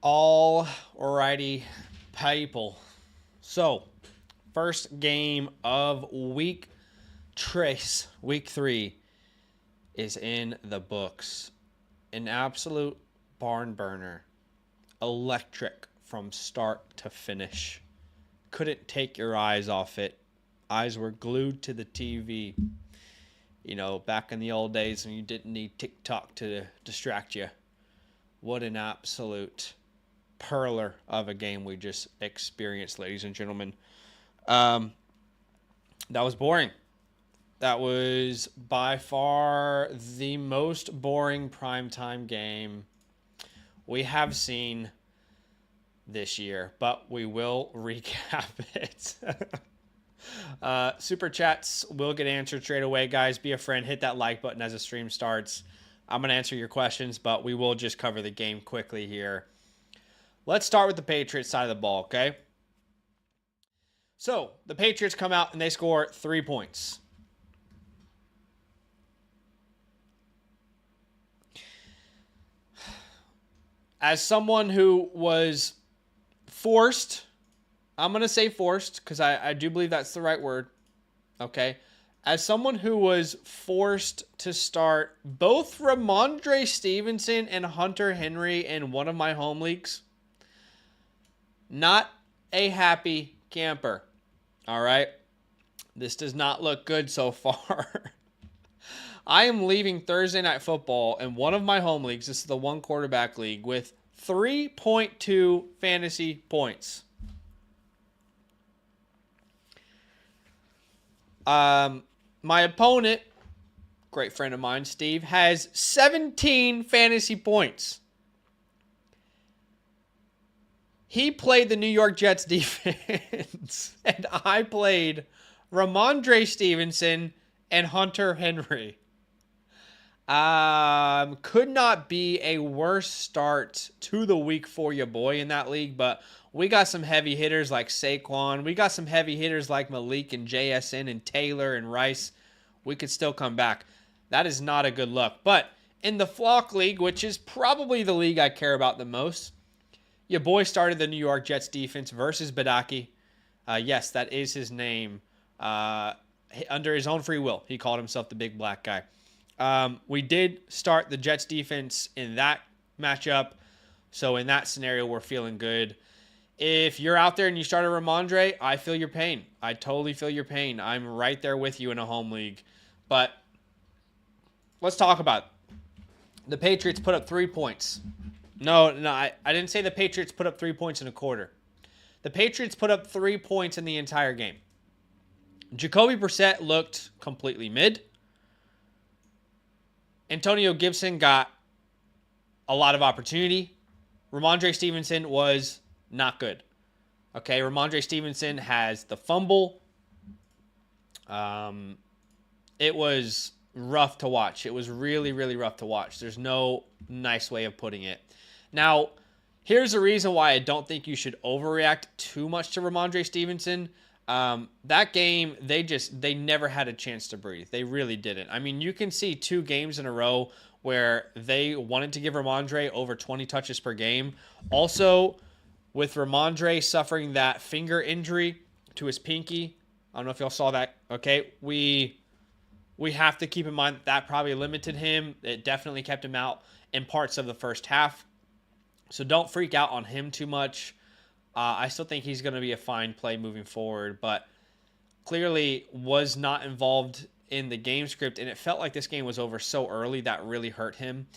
All righty, people. So, first game of week 3, is in the books. An absolute barn burner. Electric from start to finish. Couldn't take your eyes off it. Eyes were glued to the TV. You know, back in the old days when you didn't need TikTok to distract you. What an absolute perler of a game we just experienced, ladies and gentlemen. That was boring. That was by far the most boring primetime game we have seen this year, but we will recap it. Super chats will get answered straight away, guys. Be a friend. Hit that like button as the stream starts. I'm going to answer your questions, but we will just cover the game quickly here. Let's start with the Patriots side of the ball, okay? So, the Patriots come out and they score 3 points. As someone who was forced, I'm going to say forced because I do believe that's the right word, okay? As someone who was forced to start both Ramondre Stevenson and Hunter Henry in one of my home leagues, not a happy camper, all right? This does not look good so far. I am leaving Thursday Night Football in one of my home leagues. This is the one quarterback league with 3.2 fantasy points. My opponent, great friend of mine, Steve, has 17 fantasy points. He played the New York Jets defense, and I played Ramondre Stevenson and Hunter Henry. Could not be a worse start to the week for your boy in that league, but we got some heavy hitters like Saquon. We got some heavy hitters like Malik and JSN and Taylor and Rice. We could still come back. That is not a good look. But in the Flock League, which is probably the league I care about the most, your boy started the New York Jets defense versus Badaki. Yes, that is his name. Under his own free will, he called himself the big black guy. We did start the Jets defense in that matchup. So in that scenario, we're feeling good. If you're out there and you started Ramondre, I feel your pain. I totally feel your pain. I'm right there with you in a home league. But let's talk about it. The Patriots put up 3 points. No, I didn't say the Patriots put up 3 points in a quarter. The Patriots put up 3 points in the entire game. Jacoby Brissett looked completely mid. Antonio Gibson got a lot of opportunity. Ramondre Stevenson was not good. Okay, Ramondre Stevenson has the fumble. It was rough to watch. It was really, really rough to watch. There's no nice way of putting it. Now, here's the reason why I don't think you should overreact too much to Ramondre Stevenson. That game, they never had a chance to breathe. They really didn't. I mean, you can see 2 games in a row where they wanted to give Ramondre over 20 touches per game. Also, with Ramondre suffering that finger injury to his pinky, I don't know if y'all saw that. Okay, we have to keep in mind that probably limited him. It definitely kept him out in parts of the first half. So don't freak out on him too much. I still think he's going to be a fine play moving forward, but clearly was not involved in the game script, and it felt like this game was over so early that really hurt him.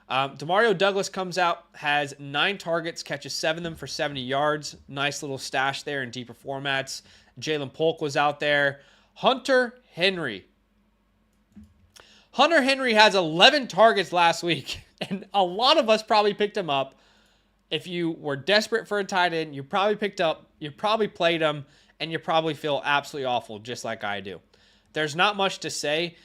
Demario Douglas comes out, has 9 targets, catches 7 of them for 70 yards. Nice little stash there in deeper formats. Jalen Polk was out there. Hunter Henry has 11 targets last week, and a lot of us probably picked him up. If you were desperate for a tight end, you probably played him, and you probably feel absolutely awful, just like I do. There's not much to say.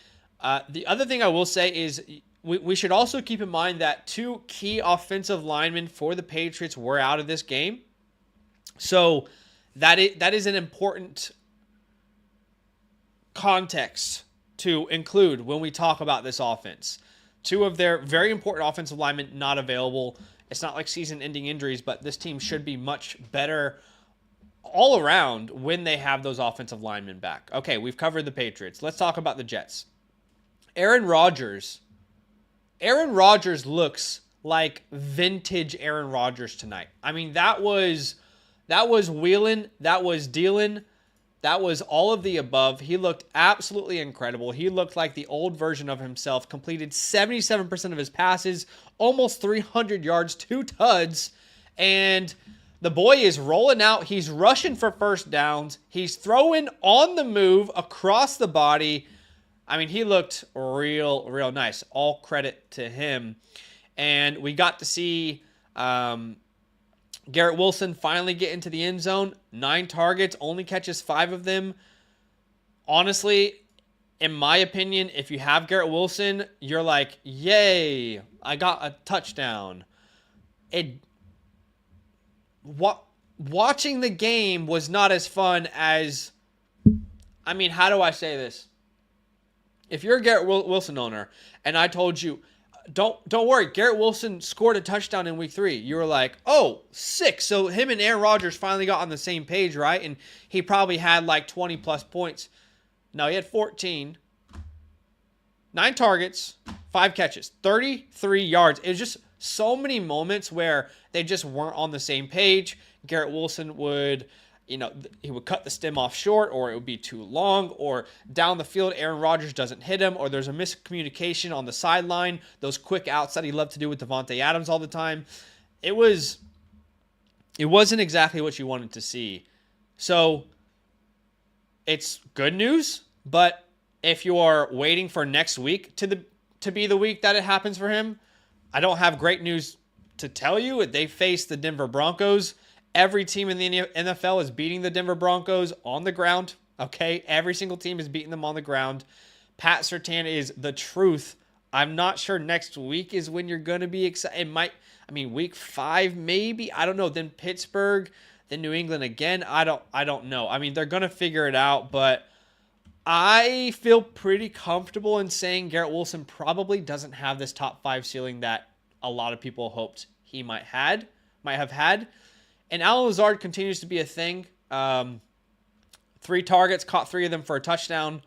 The other thing I will say is we should also keep in mind that 2 key offensive linemen for the Patriots were out of this game. So that is an important context to include when we talk about this offense. 2 of their very important offensive linemen not available. It's not like season-ending injuries, but this team should be much better all around when they have those offensive linemen back. Okay, we've covered the Patriots. Let's talk about the Jets. Aaron Rodgers looks like vintage Aaron Rodgers tonight. I mean, that was wheeling, that was dealing, that was all of the above. He looked absolutely incredible. He looked like the old version of himself, completed 77% of his passes, almost 300 yards, 2 tuds, and the boy is rolling out. He's rushing for first downs. He's throwing on the move across the body. I mean, he looked real nice. All credit to him. And we got to see Garrett Wilson finally get into the end zone. 9 targets, only catches 5 of them. Honestly, in my opinion, if you have Garrett Wilson, you're like, yay, I got a touchdown. Watching the game was not as fun as, I mean, how do I say this? If you're a Garrett Wilson owner and I told you, don't worry, Garrett Wilson scored a touchdown in week 3. You were like, oh, sick. So him and Aaron Rodgers finally got on the same page, right? And he probably had like 20 plus points. No, he had 14. 9 targets, 5 catches, 33 yards. It was just so many moments where they just weren't on the same page. Garrett Wilson would, he would cut the stem off short, or it would be too long, or down the field, Aaron Rodgers doesn't hit him, or there's a miscommunication on the sideline, those quick outs that he loved to do with Devontae Adams all the time. It wasn't exactly what you wanted to see. So it's good news, but if you are waiting for next week to be the week that it happens for him, I don't have great news to tell you. They face the Denver Broncos. Every team in the NFL is beating the Denver Broncos on the ground, okay? Every single team is beating them on the ground. Pat Surtain is the truth. I'm not sure next week is when you're going to be excited. Week 5 maybe. I don't know. Then Pittsburgh, then New England again. I don't know. I mean, they're going to figure it out, but I feel pretty comfortable in saying Garrett Wilson probably doesn't have this top 5 ceiling that a lot of people hoped he might have had. And Allen Lazard continues to be a thing. 3 targets, caught 3 of them for a touchdown.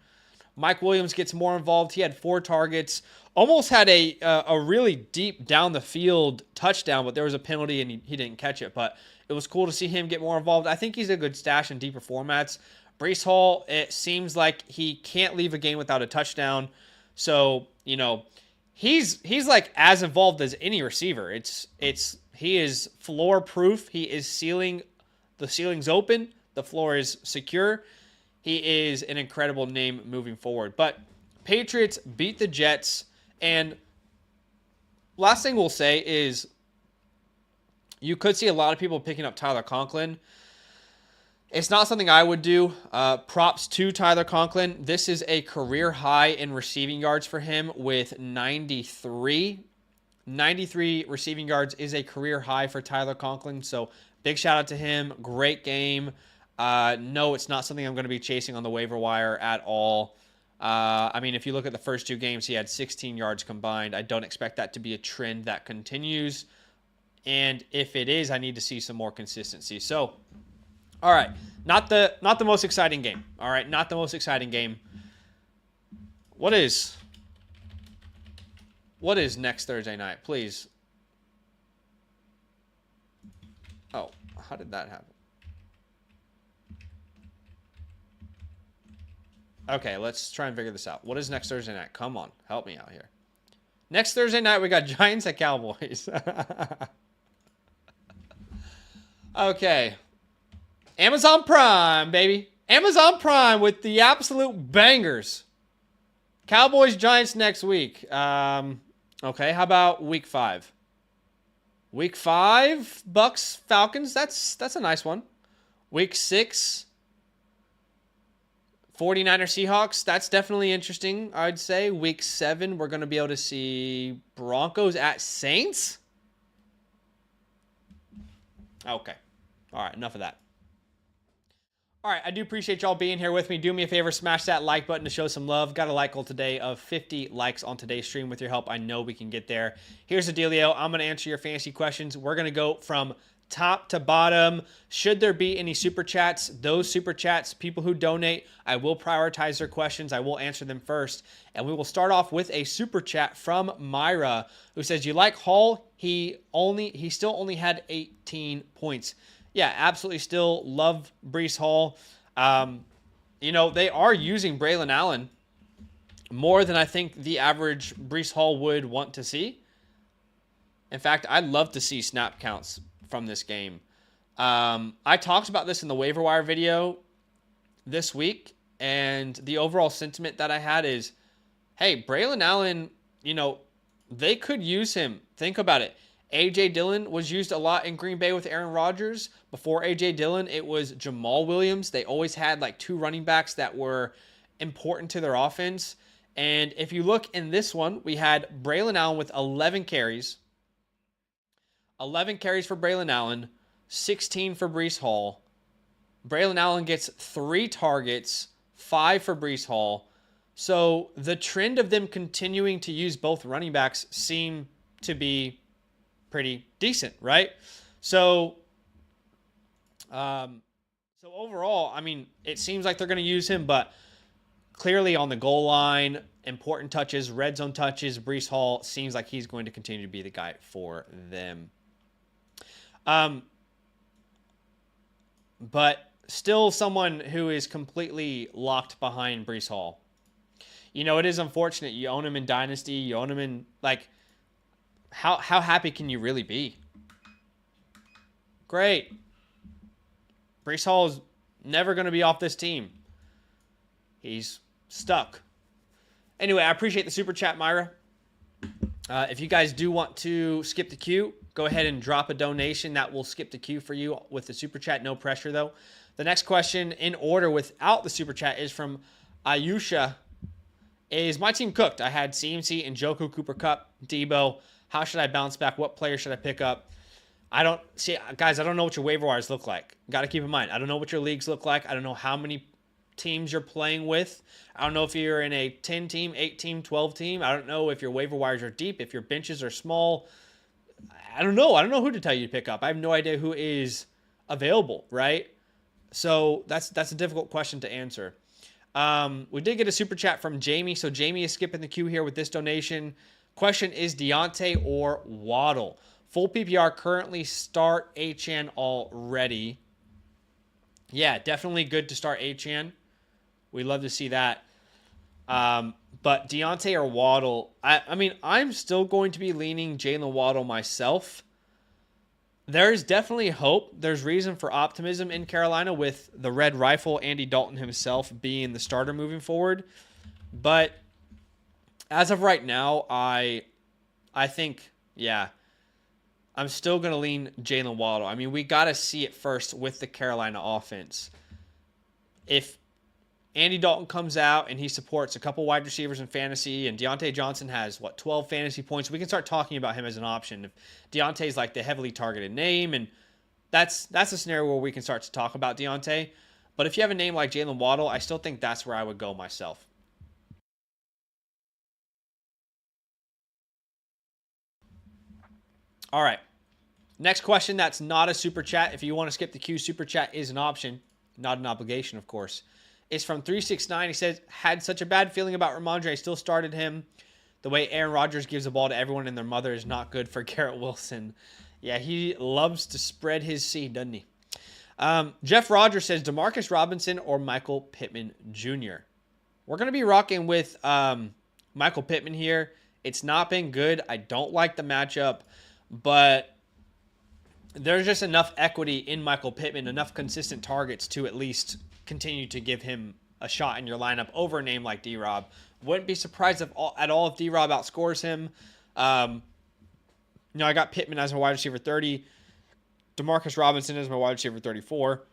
Mike Williams gets more involved. He had 4 targets. Almost had a really deep down the field touchdown, but there was a penalty and he didn't catch it. But it was cool to see him get more involved. I think he's a good stash in deeper formats. Breece Hall, it seems like he can't leave a game without a touchdown. So, he's like as involved as any receiver. He is floor proof. He is the ceiling's open. The floor is secure. He is an incredible name moving forward. But Patriots beat the Jets. And last thing we'll say is you could see a lot of people picking up Tyler Conklin. It's not something I would do. Props to Tyler Conklin. This is a career high in receiving yards for him with 93. 93 receiving yards is a career high for Tyler Conklin. So big shout out to him. Great game. No, it's not something I'm going to be chasing on the waiver wire at all. If you look at the first 2 games, he had 16 yards combined. I don't expect that to be a trend that continues. And if it is, I need to see some more consistency. So, all right, not the most exciting game. All right, not the most exciting game. What is next Thursday night? Please. Oh, how did that happen? Okay, let's try and figure this out. What is next Thursday night? Come on, help me out here. Next Thursday night, we got Giants at Cowboys. Okay. Amazon Prime, baby. Amazon Prime with the absolute bangers. Cowboys, Giants next week. Okay, how about week 5? Week 5, Bucks, Falcons. That's a nice one. Week 6, 49ers, Seahawks. That's definitely interesting, I'd say. Week 7, we're going to be able to see Broncos at Saints. Okay. All right, enough of that. All right, I do appreciate y'all being here with me. Do me a favor, smash that like button to show some love. Got a like goal today of 50 likes on today's stream. With your help, I know we can get there. Here's the dealio. I'm going to answer your fantasy questions. We're going to go from top to bottom. Should there be any super chats? Those super chats, people who donate, I will prioritize their questions. I will answer them first. And we will start off with a super chat from Myra, who says, "You like Hall? He still only had 18 points." Yeah, absolutely still love Breece Hall. They are using Braylon Allen more than I think the average Breece Hall would want to see. In fact, I'd love to see snap counts from this game. I talked about this in the waiver wire video this week, and the overall sentiment that I had is, hey, Braylon Allen, they could use him. Think about it. A.J. Dillon was used a lot in Green Bay with Aaron Rodgers. Before A.J. Dillon, it was Jamal Williams. They always had like two running backs that were important to their offense. And if you look in this one, we had Braylon Allen with 11 carries. 11 carries for Braylon Allen, 16 for Breece Hall. Braylon Allen gets 3 targets, 5 for Breece Hall. So the trend of them continuing to use both running backs seem to be pretty decent, right? So overall, I mean, it seems like they're going to use him, but clearly on the goal line, important touches, red zone touches, Breece Hall seems like he's going to continue to be the guy for them. But still someone who is completely locked behind Breece Hall. It is unfortunate. You own him in Dynasty. You own him in, how happy can you really be? Great. Breece Hall is never going to be off this team. He's stuck. Anyway, I appreciate the super chat, Myra. If you guys do want to skip the queue, go ahead and drop a donation. That will skip the queue for you with the super chat. No pressure, though. The next question in order without the super chat is from Ayusha. Is my team cooked? I had CMC, Njoku, Cooper Kupp, Debo. How should I bounce back? What player should I pick up? Guys, I don't know what your waiver wires look like. Got to keep in mind, I don't know what your leagues look like. I don't know how many teams you're playing with. I don't know if you're in a 10-team, 8-team, 12-team. I don't know if your waiver wires are deep, if your benches are small. I don't know. I don't know who to tell you to pick up. I have no idea who is available, right? So that's a difficult question to answer. We did get a super chat from Jamie. So Jamie is skipping the queue here with this donation. Question is Deontay or Waddle? Full PPR, currently start Achane already. Yeah, definitely good to start Achane. We'd love to see that. But Deontay or Waddle, I mean, I'm still going to be leaning Jalen Waddle myself. There's definitely hope. There's reason for optimism in Carolina with the Red Rifle, Andy Dalton himself, being the starter moving forward. But as of right now, I think, I'm still going to lean Jalen Waddle. I mean, we got to see it first with the Carolina offense. If Andy Dalton comes out and he supports a couple wide receivers in fantasy, and Deontay Johnson has, 12 fantasy points, we can start talking about him as an option. If Deontay's like the heavily targeted name, and that's a scenario where we can start to talk about Deontay. But if you have a name like Jalen Waddle, I still think that's where I would go myself. All right. Next question that's not a super chat. If you want to skip the queue, super chat is an option, not an obligation, of course. It's from 369. He says, had such a bad feeling about Ramondre. I still started him. The way Aaron Rodgers gives the ball to everyone and their mother is not good for Garrett Wilson. Yeah, he loves to spread his seed, doesn't he? Jeff Rogers says, DeMarcus Robinson or Michael Pittman Jr. We're going to be rocking with Michael Pittman here. It's not been good. I don't like the matchup, but there's just enough equity in Michael Pittman, enough consistent targets to at least continue to give him a shot in your lineup over a name like D-Rob. Wouldn't be surprised at all if D-Rob outscores him. I got Pittman as my wide receiver 30. DeMarcus Robinson as my wide receiver 34.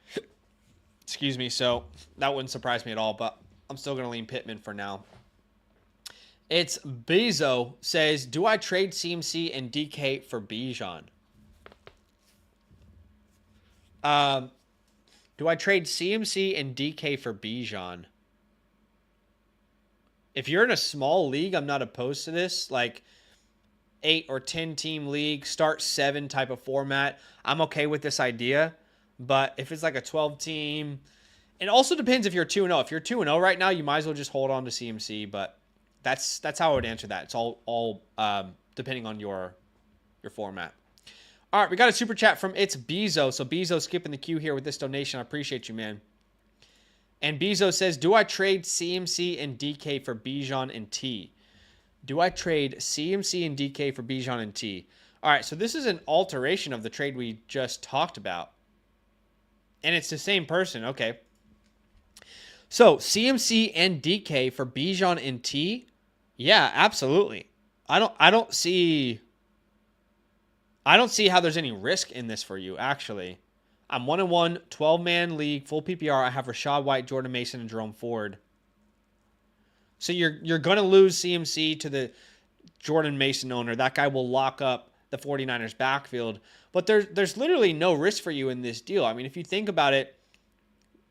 Excuse me, so that wouldn't surprise me at all, but I'm still going to lean Pittman for now. It's Bezo says, do I trade CMC and DK for Bijan? Do I trade CMC and DK for Bijan? If you're in a small league, I'm not opposed to this. Like 8 or 10 team league, start 7 type of format, I'm okay with this idea. But if it's like a 12 team, it also depends if you're 2-0. If you're 2-0 right now, you might as well just hold on to CMC. But that's how I would answer that. It's all depending on your format. All right, we got a super chat from It's Bezo. So Bezo skipping the queue here with this donation. I appreciate you, man. And Bezo says, do I trade CMC and DK for Bijan and T? Do I trade CMC and DK for Bijan and T? All right, so this is an alteration of the trade we just talked about. And it's the same person. Okay. So CMC and DK for Bijan and T? Yeah, absolutely. I don't see how there's any risk in this for you, actually. I'm 1-1, 12-man league, full PPR. I have Rachaad White, Jordan Mason, and Jerome Ford. So you're going to lose CMC to the Jordan Mason owner. That guy will lock up the 49ers backfield. But there's literally no risk for you in this deal. I mean, if you think about it,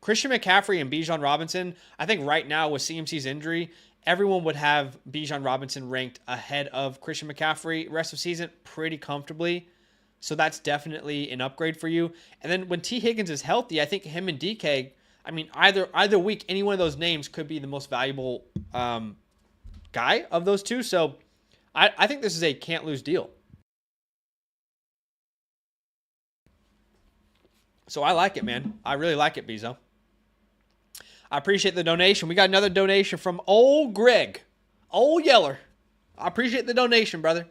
Christian McCaffrey and Bijan Robinson, I think right now with CMC's injury, everyone would have Bijan Robinson ranked ahead of Christian McCaffrey rest of season pretty comfortably. So that's definitely an upgrade for you. And then when T. Higgins is healthy, I think him and DK, I mean, either week, any one of those names could be the most valuable guy of those two. So I think this is a can't-lose deal. So I like it, man. I really like it, Bezo. I appreciate the donation. We got another donation from old Greg. Old Yeller. I appreciate the donation, brother.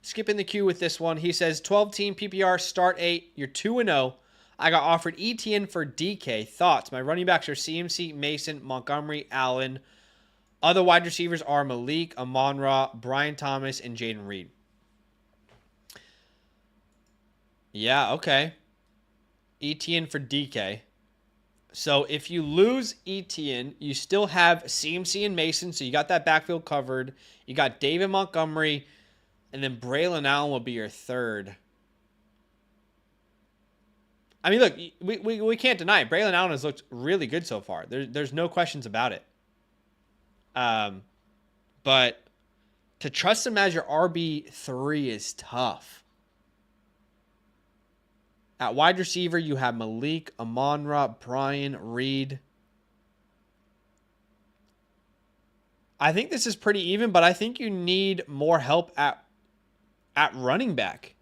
Skipping the queue with this one. He says, 12-team PPR, start 8. You're 2-0. I got offered ETN for DK. Thoughts? My running backs are CMC, Mason, Montgomery, Allen. Other wide receivers are Malik, Amon-Ra, Brian Thomas, and Jaden Reed. Yeah, okay. ETN for DK. So if you lose ETN, you still have CMC and Mason, so you got that backfield covered. You got David Montgomery, and then Braylon Allen will be your third. I mean, look, we can't deny it. Braylon Allen has looked really good so far. There's no questions about it. But to trust him as your RB3 is tough. At wide receiver, you have Malik, Amon-Ra, Brian, Reed. I think this is pretty even, but I think you need more help at running back.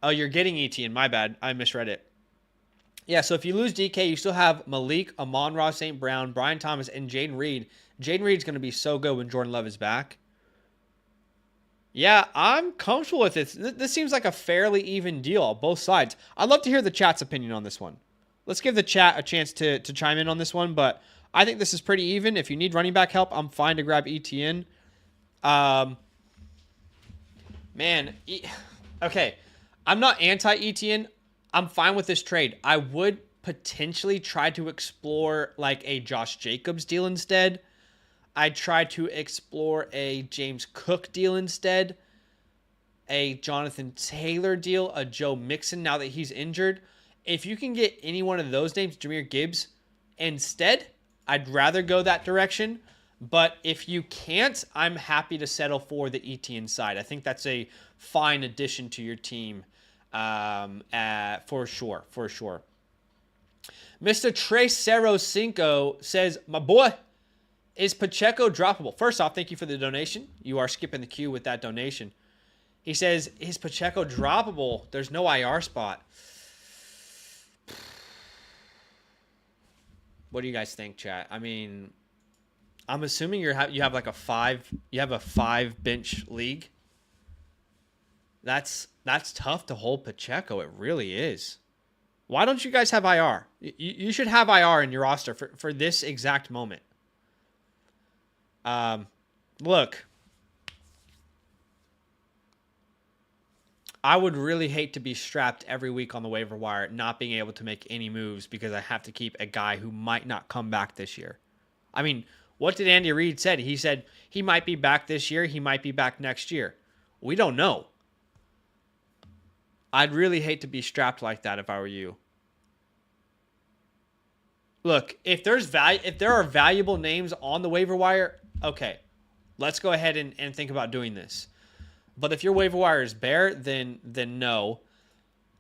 Oh, you're getting ETN. My bad. I misread it. Yeah, so if you lose DK, you still have Malik, Amon-Ra, St. Brown, Brian Thomas, and Jaden Reed. Jaden Reed's going to be so good when Jordan Love is back. Yeah, I'm comfortable with it. This seems like a fairly even deal on both sides. I'd love to hear the chat's opinion on this one. Let's give the chat a chance to chime in on this one, but I think this is pretty even. If you need running back help, I'm fine to grab ETN. Okay. I'm not anti-ETN. I'm fine with this trade. I would potentially try to explore like a Josh Jacobs deal instead. I'd try to explore a James Cook deal instead, a Jonathan Taylor deal, a Joe Mixon now that he's injured. If you can get any one of those names, Jahmyr Gibbs, instead, I'd rather go that direction. But if you can't, I'm happy to settle for the ETN side. I think that's a fine addition to your team for sure. Mr. Trecero Cinco says, my boy, is Pacheco droppable? First off, thank you for the donation. You are skipping the queue with that donation. He says, is Pacheco droppable? There's no IR spot. What do you guys think, chat? I mean, I'm assuming you have like a 5 bench league. That's tough to hold Pacheco. It really is. Why don't you guys have IR? You should have IR in your roster for this exact moment. Look, I would really hate to be strapped every week on the waiver wire, not being able to make any moves because I have to keep a guy who might not come back this year. I mean, what did Andy Reid say? He said he might be back this year. He might be back next year. We don't know. I'd really hate to be strapped like that if I were you. Look, if there are valuable names on the waiver wire, okay, let's go ahead and think about doing this. But if your waiver wire is bare, then no.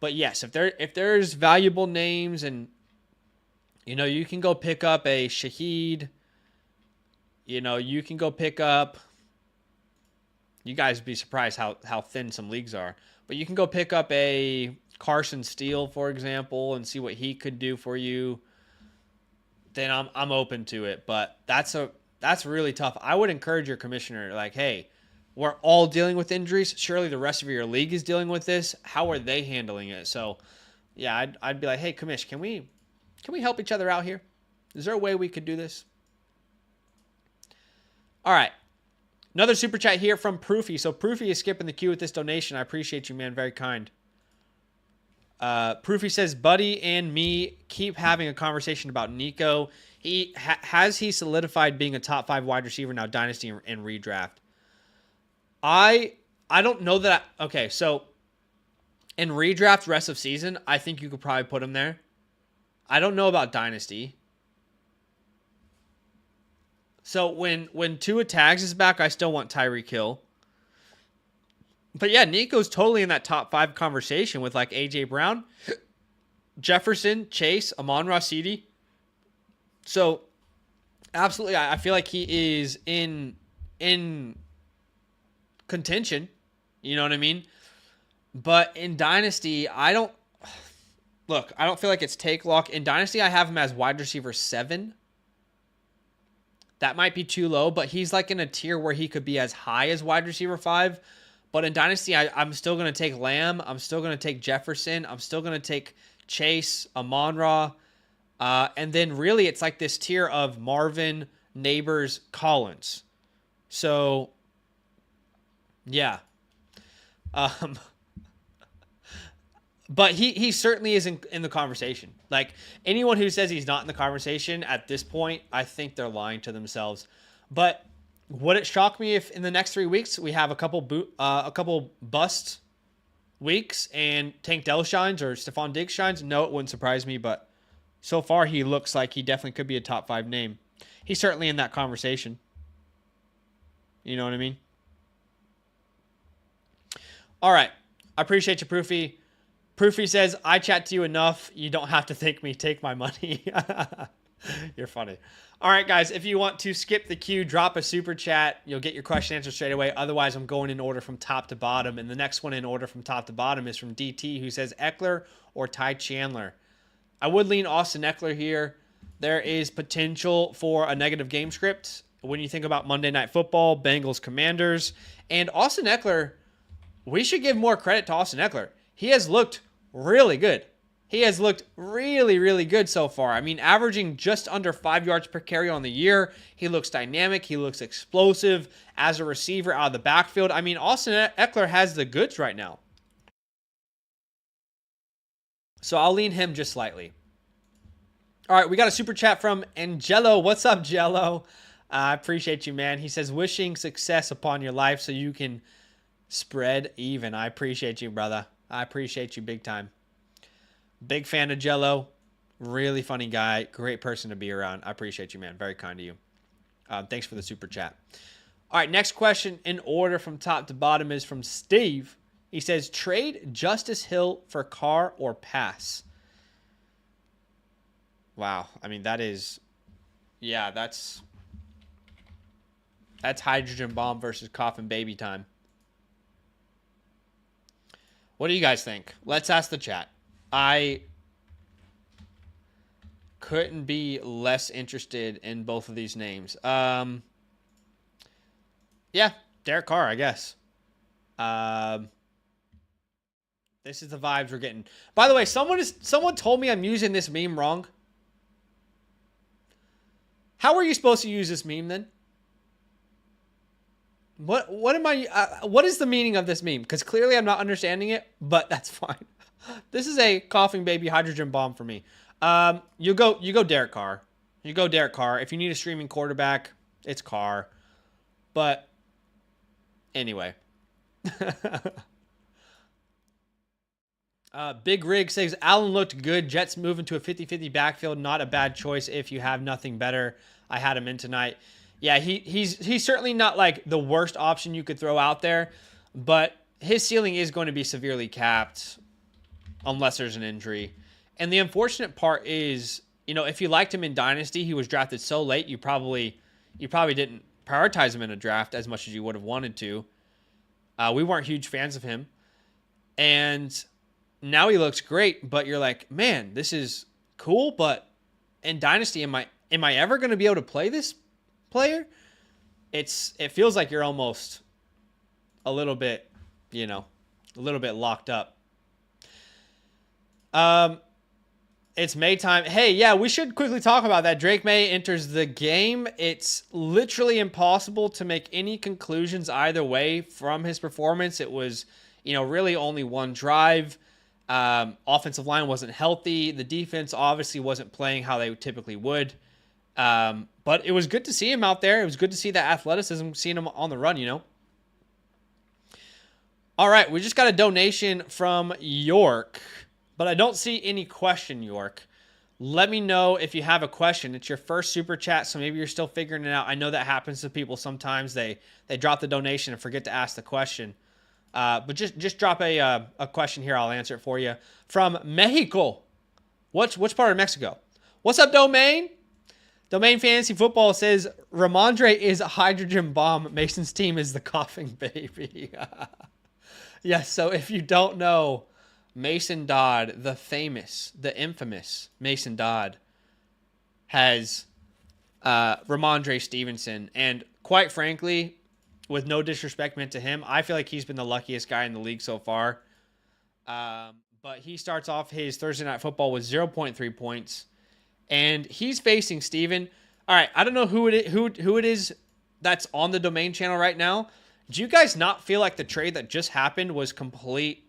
But yes, if there's valuable names and you can go pick up a Shaheed, you can go pick up. You guys would be surprised how thin some leagues are. But you can go pick up a Carson Steele, for example, and see what he could do for you. Then I'm open to it. But that's really tough. I would encourage your commissioner, like, hey, we're all dealing with injuries. Surely the rest of your league is dealing with this. How are they handling it? So, yeah, I'd be like, hey, commish, can we help each other out here? Is there a way we could do this? All right. Another super chat here from Proofy. So Proofy is skipping the queue with this donation. I appreciate you, man. Very kind. Proofy says, Buddy and me keep having a conversation about Nico. Has he solidified being a top 5 wide receiver now, dynasty and redraft? I don't know that. Okay, so in redraft rest of season, I think you could probably put him there. I don't know about dynasty. So when Tua Tags is back, I still want Tyreek Hill. But yeah, Nico's totally in that top 5 conversation with like A.J. Brown, Jefferson, Chase, Amon-Ra Ceedee. So absolutely, I feel like he is in contention. You know what I mean? But in Dynasty, I don't feel like it's take lock. In Dynasty, I have him as wide receiver 7. That might be too low, but he's like in a tier where he could be as high as wide receiver 5. But in Dynasty, I'm still going to take Lamb. I'm still going to take Jefferson. I'm still going to take Chase, Amon-Ra. And then really it's like this tier of Marvin, Neighbors, Collins. So, yeah. But he certainly is in the conversation. Like, anyone who says he's not in the conversation at this point, I think they're lying to themselves. But would it shock me if in the next 3 weeks we have a couple bust weeks and Tank Dell shines or Stephon Diggs shines? No, it wouldn't surprise me. But so far, he looks like he definitely could be a top 5 name. He's certainly in that conversation. You know what I mean? All right. I appreciate you, Proofy. Proofy says, I chat to you enough. You don't have to thank me. Take my money. You're funny. All right, guys. If you want to skip the queue, drop a super chat. You'll get your question answered straight away. Otherwise, I'm going in order from top to bottom. And the next one in order from top to bottom is from DT, who says Eckler or Ty Chandler. I would lean Austin Eckler here. There is potential for a negative game script when you think about Monday Night Football, Bengals, Commanders. And Austin Eckler, we should give more credit to Austin Eckler. He has looked really good. He has looked really, really good so far. I mean, averaging just under 5 yards per carry on the year. He looks dynamic. He looks explosive as a receiver out of the backfield. I mean, Austin Eckler has the goods right now. So I'll lean him just slightly. All right, we got a super chat from Angelo. What's up, Jello? I appreciate you, man. He says, wishing success upon your life so you can spread even. I appreciate you, brother. I appreciate you big time. Big fan of Jello. Really funny guy. Great person to be around. I appreciate you, man. Very kind to you. Thanks for the super chat. All right, next question in order from top to bottom is from Steve. He says, trade Justice Hill for Carr or pass? Wow. I mean, that's hydrogen bomb versus coffin baby time. What do you guys think? Let's ask the chat. I couldn't be less interested in both of these names. Yeah, Derek Carr, I guess. This is the vibes we're getting. By the way, someone told me I'm using this meme wrong. How are you supposed to use this meme then? What is the meaning of this meme? Because clearly I'm not understanding it, but that's fine. This is a coughing baby hydrogen bomb for me. You go Derek Carr. You go Derek Carr. If you need a streaming quarterback, it's Carr. But anyway. Big Rig says Allen looked good. Jets moving to a 50-50 backfield. Not a bad choice if you have nothing better. I had him in tonight. Yeah, he's certainly not like the worst option you could throw out there, but his ceiling is going to be severely capped unless there's an injury. And the unfortunate part is, if you liked him in Dynasty, he was drafted so late, you probably didn't prioritize him in a draft as much as you would have wanted to. We weren't huge fans of him. And now he looks great, but you're like, man, this is cool, but in Dynasty, am I ever going to be able to play this player? It feels like you're almost a little bit, locked up. It's May time. Hey, yeah, we should quickly talk about that. Drake May enters the game. It's literally impossible to make any conclusions either way from his performance. It was, really only one drive. Offensive line wasn't healthy. The defense obviously wasn't playing how they typically would. But it was good to see him out there. It was good to see that athleticism, seeing him on the run, All right, we just got a donation from York, but I don't see any question, York. Let me know if you have a question. It's your first super chat, so maybe you're still figuring it out. I know that happens to people sometimes. They drop the donation and forget to ask the question. But just drop a question here. I'll answer it for you. From Mexico. Which part of Mexico? What's up, Domain? Domain Fantasy Football says, Ramondre is a hydrogen bomb. Mason's team is the coughing baby. Yes, so if you don't know, Mason Dodd, the infamous Mason Dodd, has Ramondre Stevenson. And quite frankly, with no disrespect meant to him, I feel like he's been the luckiest guy in the league so far. But he starts off his Thursday Night Football with 0.3 points. And he's facing Steven. All right, I don't know who it is that's on the Domain channel right now. Do you guys not feel like the trade that just happened was complete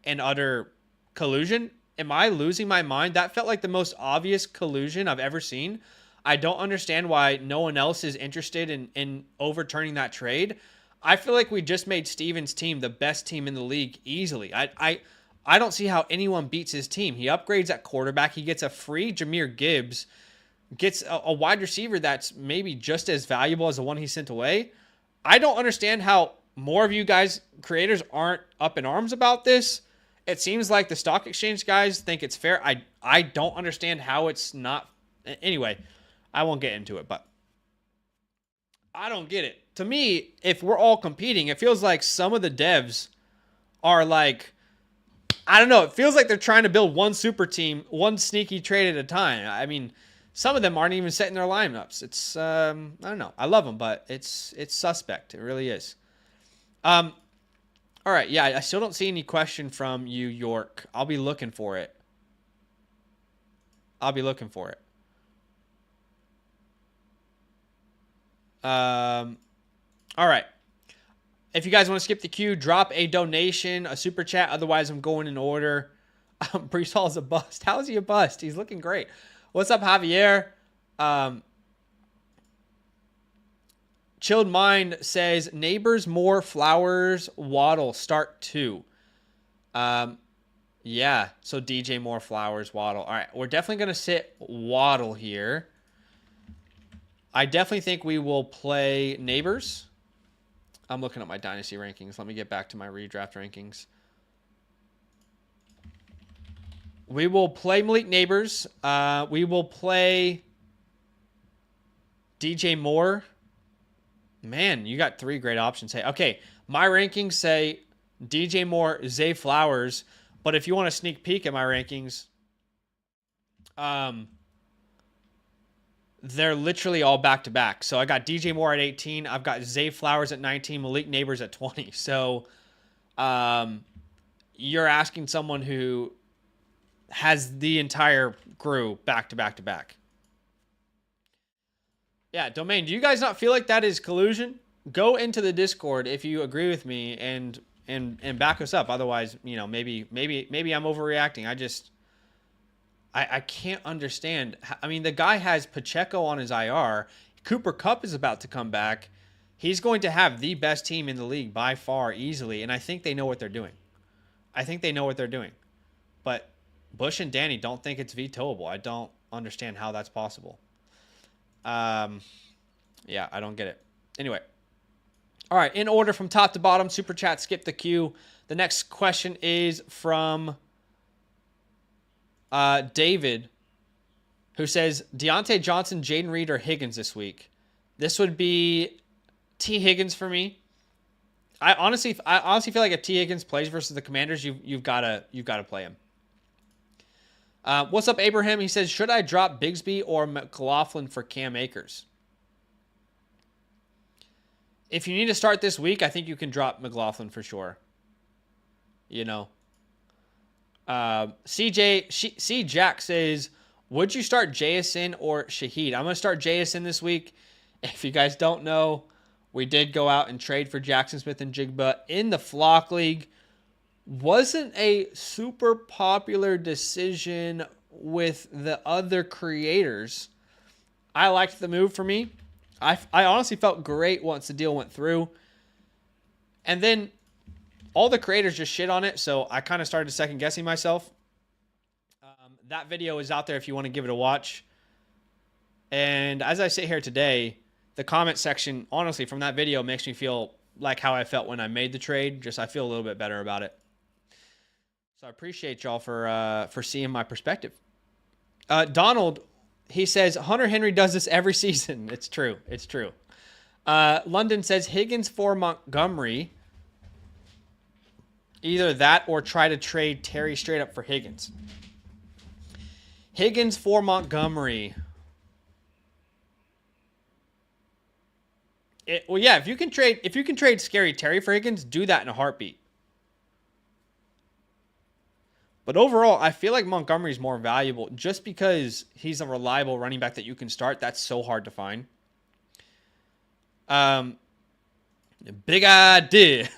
and utter collusion? Am I losing my mind? That felt like the most obvious collusion I've ever seen. I don't understand why no one else is interested in overturning that trade. I feel like we just made Steven's team the best team in the league easily. I don't see how anyone beats his team. He upgrades at quarterback. He gets a free Jahmyr Gibbs, gets a wide receiver that's maybe just as valuable as the one he sent away. I don't understand how more of you guys, creators, aren't up in arms about this. It seems like the stock exchange guys think it's fair. I don't understand how it's not. Anyway, I won't get into it, but I don't get it. To me, if we're all competing, it feels like some of the devs are like, I don't know. It feels like they're trying to build one super team, one sneaky trade at a time. I mean, some of them aren't even setting their lineups. It's, I don't know. I love them, but it's suspect. It really is. All right. Yeah, I still don't see any question from you, York. I'll be looking for it. All right. If you guys want to skip the queue, drop a donation, a super chat. Otherwise, I'm going in order. Brees Hall's a bust. How is he a bust? He's looking great. What's up, Javier? Chilled Mind says, Neighbors, Moore, Flowers, Waddle, start 2. Yeah, so DJ Moore, Flowers, Waddle. All right, we're definitely going to sit Waddle here. I definitely think we will play Neighbors. I'm looking at my Dynasty rankings. Let me get back to my redraft rankings. We will play Malik Neighbors. We will play DJ Moore. Man, you got 3 great options. Hey, okay, my rankings say DJ Moore, Zay Flowers. But if you want a sneak peek at my rankings, they're literally all back-to-back. So I got DJ Moore at 18. I've got Zay Flowers at 19. Malik Neighbors at 20. So you're asking someone who has the entire crew back-to-back-to-back. Yeah, Domain, do you guys not feel like that is collusion? Go into the Discord if you agree with me and back us up. Otherwise, maybe I'm overreacting. I can't understand. I mean, the guy has Pacheco on his IR. Cooper Kupp is about to come back. He's going to have the best team in the league by far, easily, and I think they know what they're doing. But Bush and Danny don't think it's vetoable. I don't understand how that's possible. Yeah, I don't get it. Anyway. All right, in order from top to bottom, Super Chat, skip the queue. The next question is from David, who says, Deontay Johnson, Jaden Reed, or Higgins this week? This would be T. Higgins for me. I honestly feel like if T. Higgins plays versus the Commanders, you've got to play him. What's up, Abraham? He says, should I drop Bigsby or McLaughlin for Cam Akers? If you need to start this week, I think you can drop McLaughlin for sure. You know. C. Jack says, would you start Jason or Shaheed? I'm going to start Jason this week. If you guys don't know, we did go out and trade for Jackson Smith and Jigba in the Flock League. Wasn't a super popular decision with the other creators. I liked the move for me. I honestly felt great once the deal went through. And then all the creators just shit on it, so I kind of started second guessing myself. That video is out there if you want to give it a watch. And as I sit here today, the comment section, honestly, from that video makes me feel like how I felt when I made the trade. Just I feel a little bit better about it. So I appreciate y'all for seeing my perspective. Donald, he says, Hunter Henry does this every season. It's true. It's true. London says, Higgins for Montgomery. Either that or try to trade Terry straight up for Higgins. Higgins for Montgomery. Well, yeah, if you can trade Scary Terry for Higgins, do that in a heartbeat. But overall, I feel like Montgomery's more valuable just because he's a reliable running back that you can start. That's so hard to find. Big idea.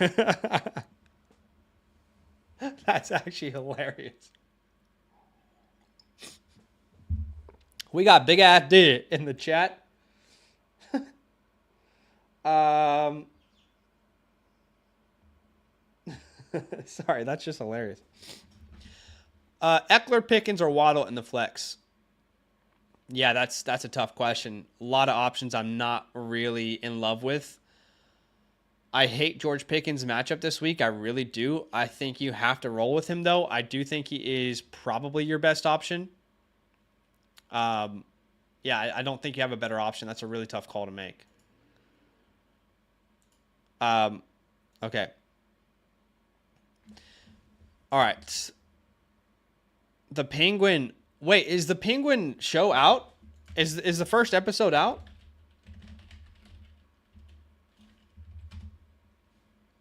That's actually hilarious. We got big idea in the chat. Sorry, that's just hilarious. Eckler, Pickens, or Waddle in the flex? Yeah, that's a tough question. A lot of options I'm not really in love with. I hate George Pickens' matchup this week. I really do. I think you have to roll with him, though. I do think he is probably your best option. Yeah, I don't think you have a better option. That's a really tough call to make. Okay. All right. The Penguin. Wait, is the Penguin show out? Is the first episode out?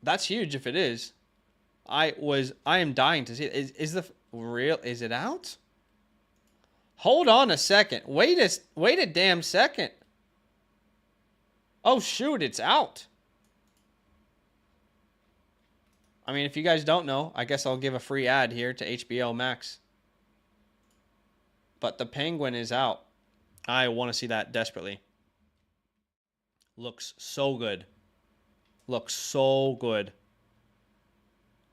That's huge if it is. I am dying to see it. Is it out? Hold on a second. Wait a damn second. Oh shoot, it's out. I mean, if you guys don't know, I guess I'll give a free ad here to HBO Max. But the Penguin is out. I want to see that desperately. Looks so good. Looks so good.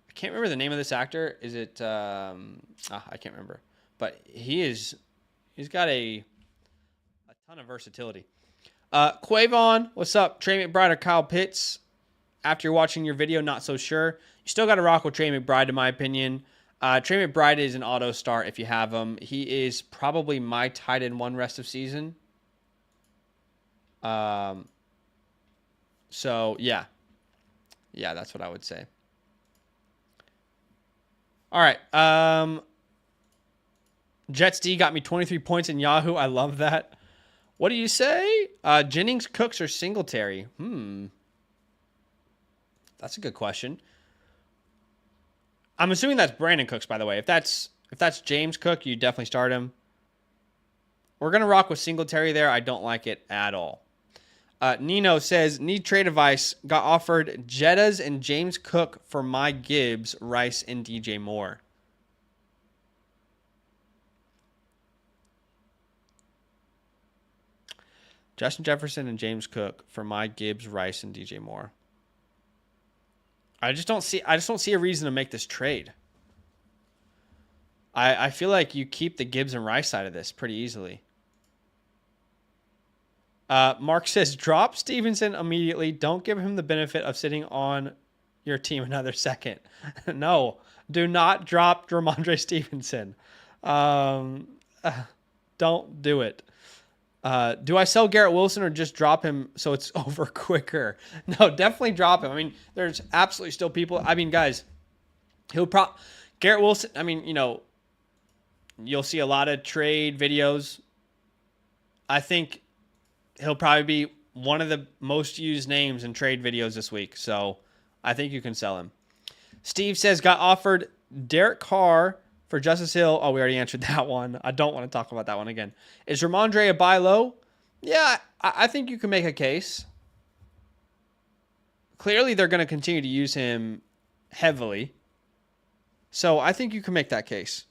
I can't remember the name of this actor. Is it I can't remember. But he's got a ton of versatility. Quavon, what's up? Trey McBride or Kyle Pitts? After you're watching your video, not so sure. You still got to rock with Trey McBride, in my opinion. Trey McBride is an auto start if you have him. He is probably my tight end one rest of season. So, yeah. Yeah, that's what I would say. All right. Jets D got me 23 points in Yahoo. I love that. What do you say? Jennings, Cooks, or Singletary? That's a good question. I'm assuming that's Brandon Cooks, by the way. If that's James Cook, you definitely start him. We're going to rock with Singletary there. I don't like it at all. Nino says, need trade advice. Got offered Jettas and James Cook for my Gibbs, Rice, and DJ Moore. Justin Jefferson and James Cook for my Gibbs, Rice, and DJ Moore. I just don't see a reason to make this trade. I feel like you keep the Gibbs and Rice side of this pretty easily. Mark says, drop Stevenson immediately. Don't give him the benefit of sitting on your team another second. No, do not drop Ramondre Stevenson. Don't do it. Do I sell Garrett Wilson or just drop him so it's over quicker? No, definitely drop him. I mean, there's absolutely still people. I mean, guys, Garrett Wilson, I mean, you'll see a lot of trade videos. I think he'll probably be one of the most used names in trade videos this week. So I think you can sell him. Steve says, got offered Derek Carr for Justice Hill. Oh, we already answered that one. I don't want to talk about that one again. Is Ramondre a buy low? Yeah, I think you can make a case. Clearly, they're going to continue to use him heavily. So I think you can make that case.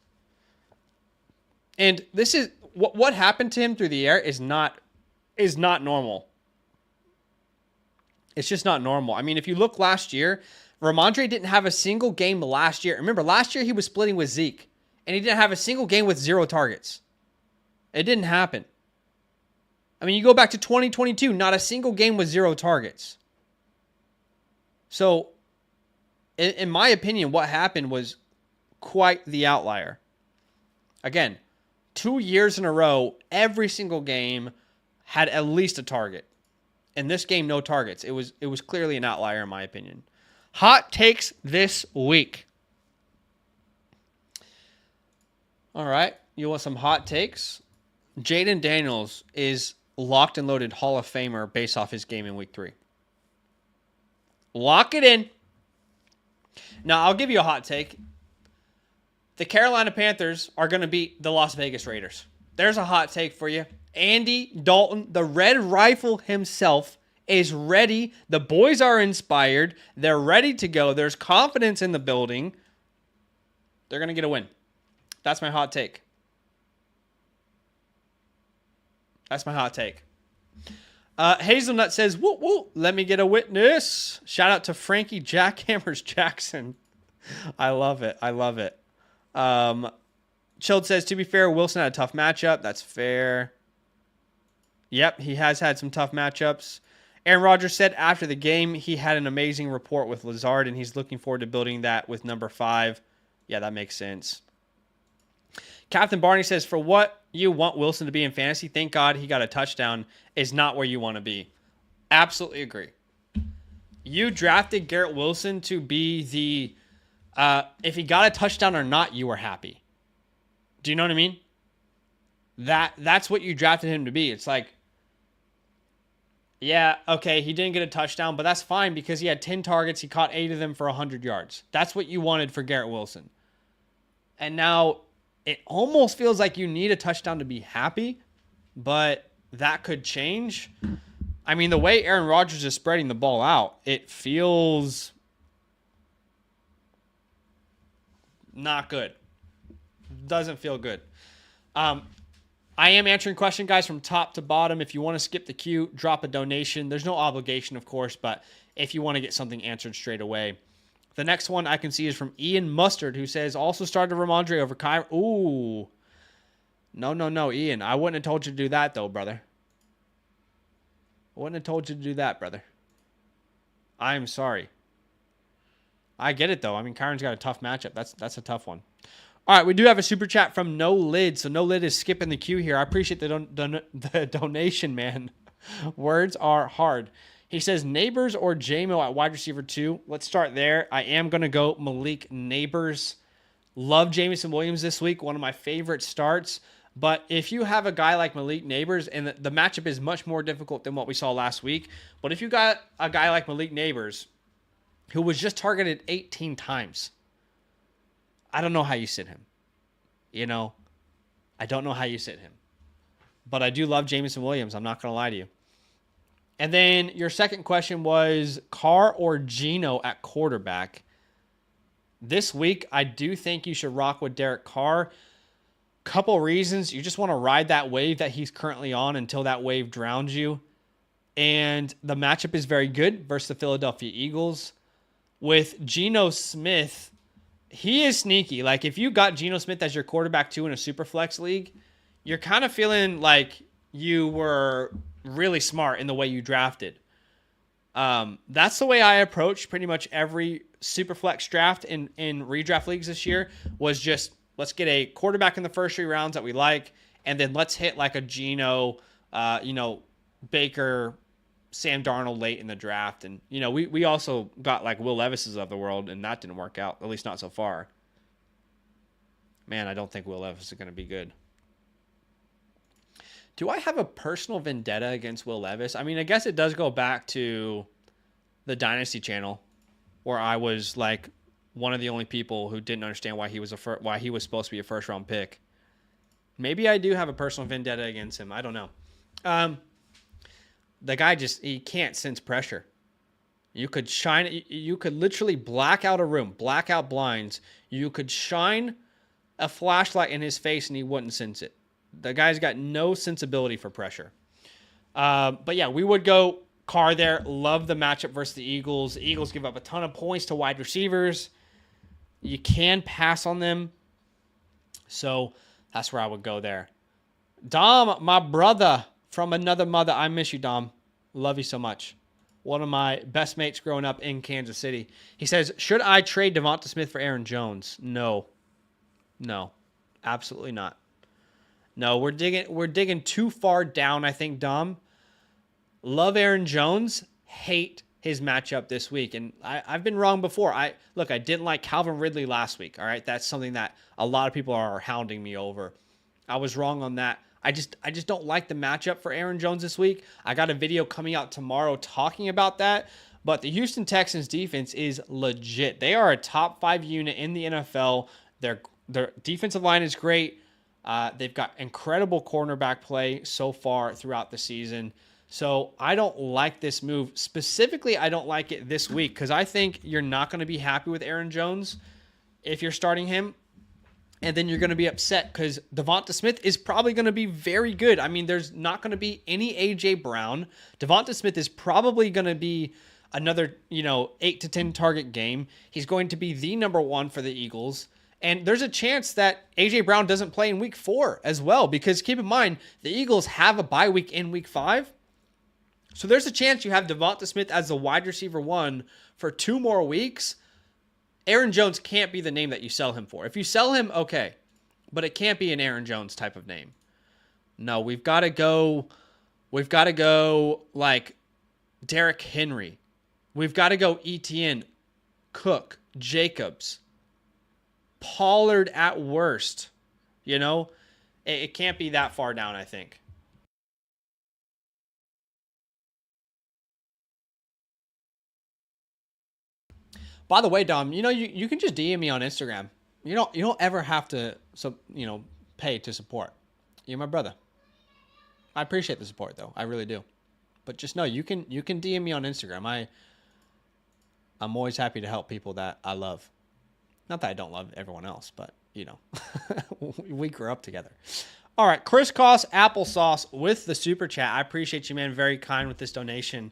And this is what happened to him through the air is not normal. It's just not normal. I mean, if you look last year, Ramondre didn't have a single game last year. Remember, last year he was splitting with Zeke, and he didn't have a single game with 0 targets. It didn't happen. I mean, you go back to 2022, not a single game with 0 targets. So, in my opinion, what happened was quite the outlier. Again, 2 years in a row, every single game had at least a target. In this game, no targets. It was clearly an outlier, in my opinion. Hot takes this week. All right. You want some hot takes? Jaden Daniels is locked and loaded Hall of Famer based off his game in week 3. Lock it in. Now, I'll give you a hot take. The Carolina Panthers are going to beat the Las Vegas Raiders. There's a hot take for you. Andy Dalton, the Red Rifle himself, is ready. The boys are inspired. They're ready to go. There's confidence in the building. They're going to get a win. That's my hot take. That's my hot take. Hazelnut says, woo, woo, let me get a witness. Shout out to Frankie Jackhammers Jackson. I love it. I love it. Chilled says, to be fair, Wilson had a tough matchup. That's fair. Yep, he has had some tough matchups. Aaron Rodgers said after the game he had an amazing rapport with Lazard, and he's looking forward to building that with number 5. Yeah, that makes sense. Captain Barney says, for what you want Wilson to be in fantasy, thank God he got a touchdown, is not where you want to be. Absolutely agree. You drafted Garrett Wilson to be the, if he got a touchdown or not, you were happy. Do you know what I mean? That's what you drafted him to be. It's like, yeah, okay, he didn't get a touchdown, but that's fine because he had 10 targets. He caught 8 of them for 100 yards. That's what you wanted for Garrett Wilson. And now it almost feels like you need a touchdown to be happy, but that could change. I mean, the way Aaron Rodgers is spreading the ball out, it feels not good. Doesn't feel good. I am answering questions, guys, from top to bottom. If you want to skip the queue, drop a donation. There's no obligation, of course, but if you want to get something answered straight away. The next one I can see is from Ian Mustard, who says, also started Ramondre over Kyron. Ooh. No, Ian. I wouldn't have told you to do that, though, brother. I wouldn't have told you to do that, brother. I am sorry. I get it, though. I mean, Kyron's got a tough matchup. That's a tough one. All right, we do have a super chat from No Lid. So No Lid is skipping the queue here. I appreciate the donation, man. Words are hard. He says Neighbors or J-Mo at wide receiver 2. Let's start there. I am going to go Malik Neighbors. Love Jameson Williams this week. One of my favorite starts. But if you have a guy like Malik Neighbors, and the matchup is much more difficult than what we saw last week. But if you got a guy like Malik Neighbors, who was just targeted 18 times, I don't know how you sit him. I don't know how you sit him. But I do love Jameson Williams. I'm not going to lie to you. And then your second question was Carr or Geno at quarterback. This week, I do think you should rock with Derek Carr. Couple reasons. You just want to ride that wave that he's currently on until that wave drowns you. And the matchup is very good versus the Philadelphia Eagles. With Geno Smith, he is sneaky. Like, if you got Geno Smith as your quarterback 2 in a super flex league, you're kind of feeling like you were really smart in the way you drafted. That's the way I approached pretty much every super flex draft in redraft leagues this year, was just, let's get a quarterback in the first 3 rounds that we like, and then let's hit like a Geno, Baker, Sam Darnold late in the draft. And, we also got like Will Levis's of the world, and that didn't work out, at least not so far. Man, I don't think Will Levis is going to be good. Do I have a personal vendetta against Will Levis? I mean, I guess it does go back to the Dynasty channel, where I was like one of the only people who didn't understand why he was supposed to be a first round pick. Maybe I do have a personal vendetta against him. I don't know. The guy he can't sense pressure. You could literally black out a room, black out blinds. You could shine a flashlight in his face and he wouldn't sense it. The guy's got no sensibility for pressure. But yeah, we would go Carr there. Love the matchup versus the Eagles. The Eagles give up a ton of points to wide receivers. You can pass on them. So that's where I would go there. Dom, my brother from another mother. I miss you, Dom. Love you so much. One of my best mates growing up in Kansas City. He says, should I trade Devonta Smith for Aaron Jones? No, absolutely not. No, we're digging too far down, I think, Dom. Love Aaron Jones. Hate his matchup this week. And I've been wrong before. I didn't like Calvin Ridley last week. All right. That's something that a lot of people are hounding me over. I was wrong on that. I just don't like the matchup for Aaron Jones this week. I got a video coming out tomorrow talking about that. But the Houston Texans defense is legit. They are a top 5 unit in the NFL. Their defensive line is great. They've got incredible cornerback play so far throughout the season. So I don't like this move. Specifically, I don't like it this week because I think you're not going to be happy with Aaron Jones if you're starting him. And then you're going to be upset because Devonta Smith is probably going to be very good. I mean, there's not going to be any A.J. Brown. Devonta Smith is probably going to be another, 8 to 10 target game. He's going to be the number 1 for the Eagles. And there's a chance that A.J. Brown doesn't play in week 4 as well, because keep in mind, the Eagles have a bye week in week 5. So there's a chance you have Devonta Smith as the wide receiver 1 for 2 more weeks. Aaron Jones can't be the name that you sell him for. If you sell him, okay, but it can't be an Aaron Jones type of name. No, we've got to go like Derrick Henry. We've got to go Etienne, Cook, Jacobs, Pollard at worst. It can't be that far down, I think. By the way, Dom, you can just DM me on Instagram. You don't ever have to pay to support. You're my brother. I appreciate the support though. I really do. But just know you can DM me on Instagram. I'm always happy to help people that I love. Not that I don't love everyone else, but we grew up together. All right, Chris Koss Applesauce with the super chat. I appreciate you, man. Very kind with this donation.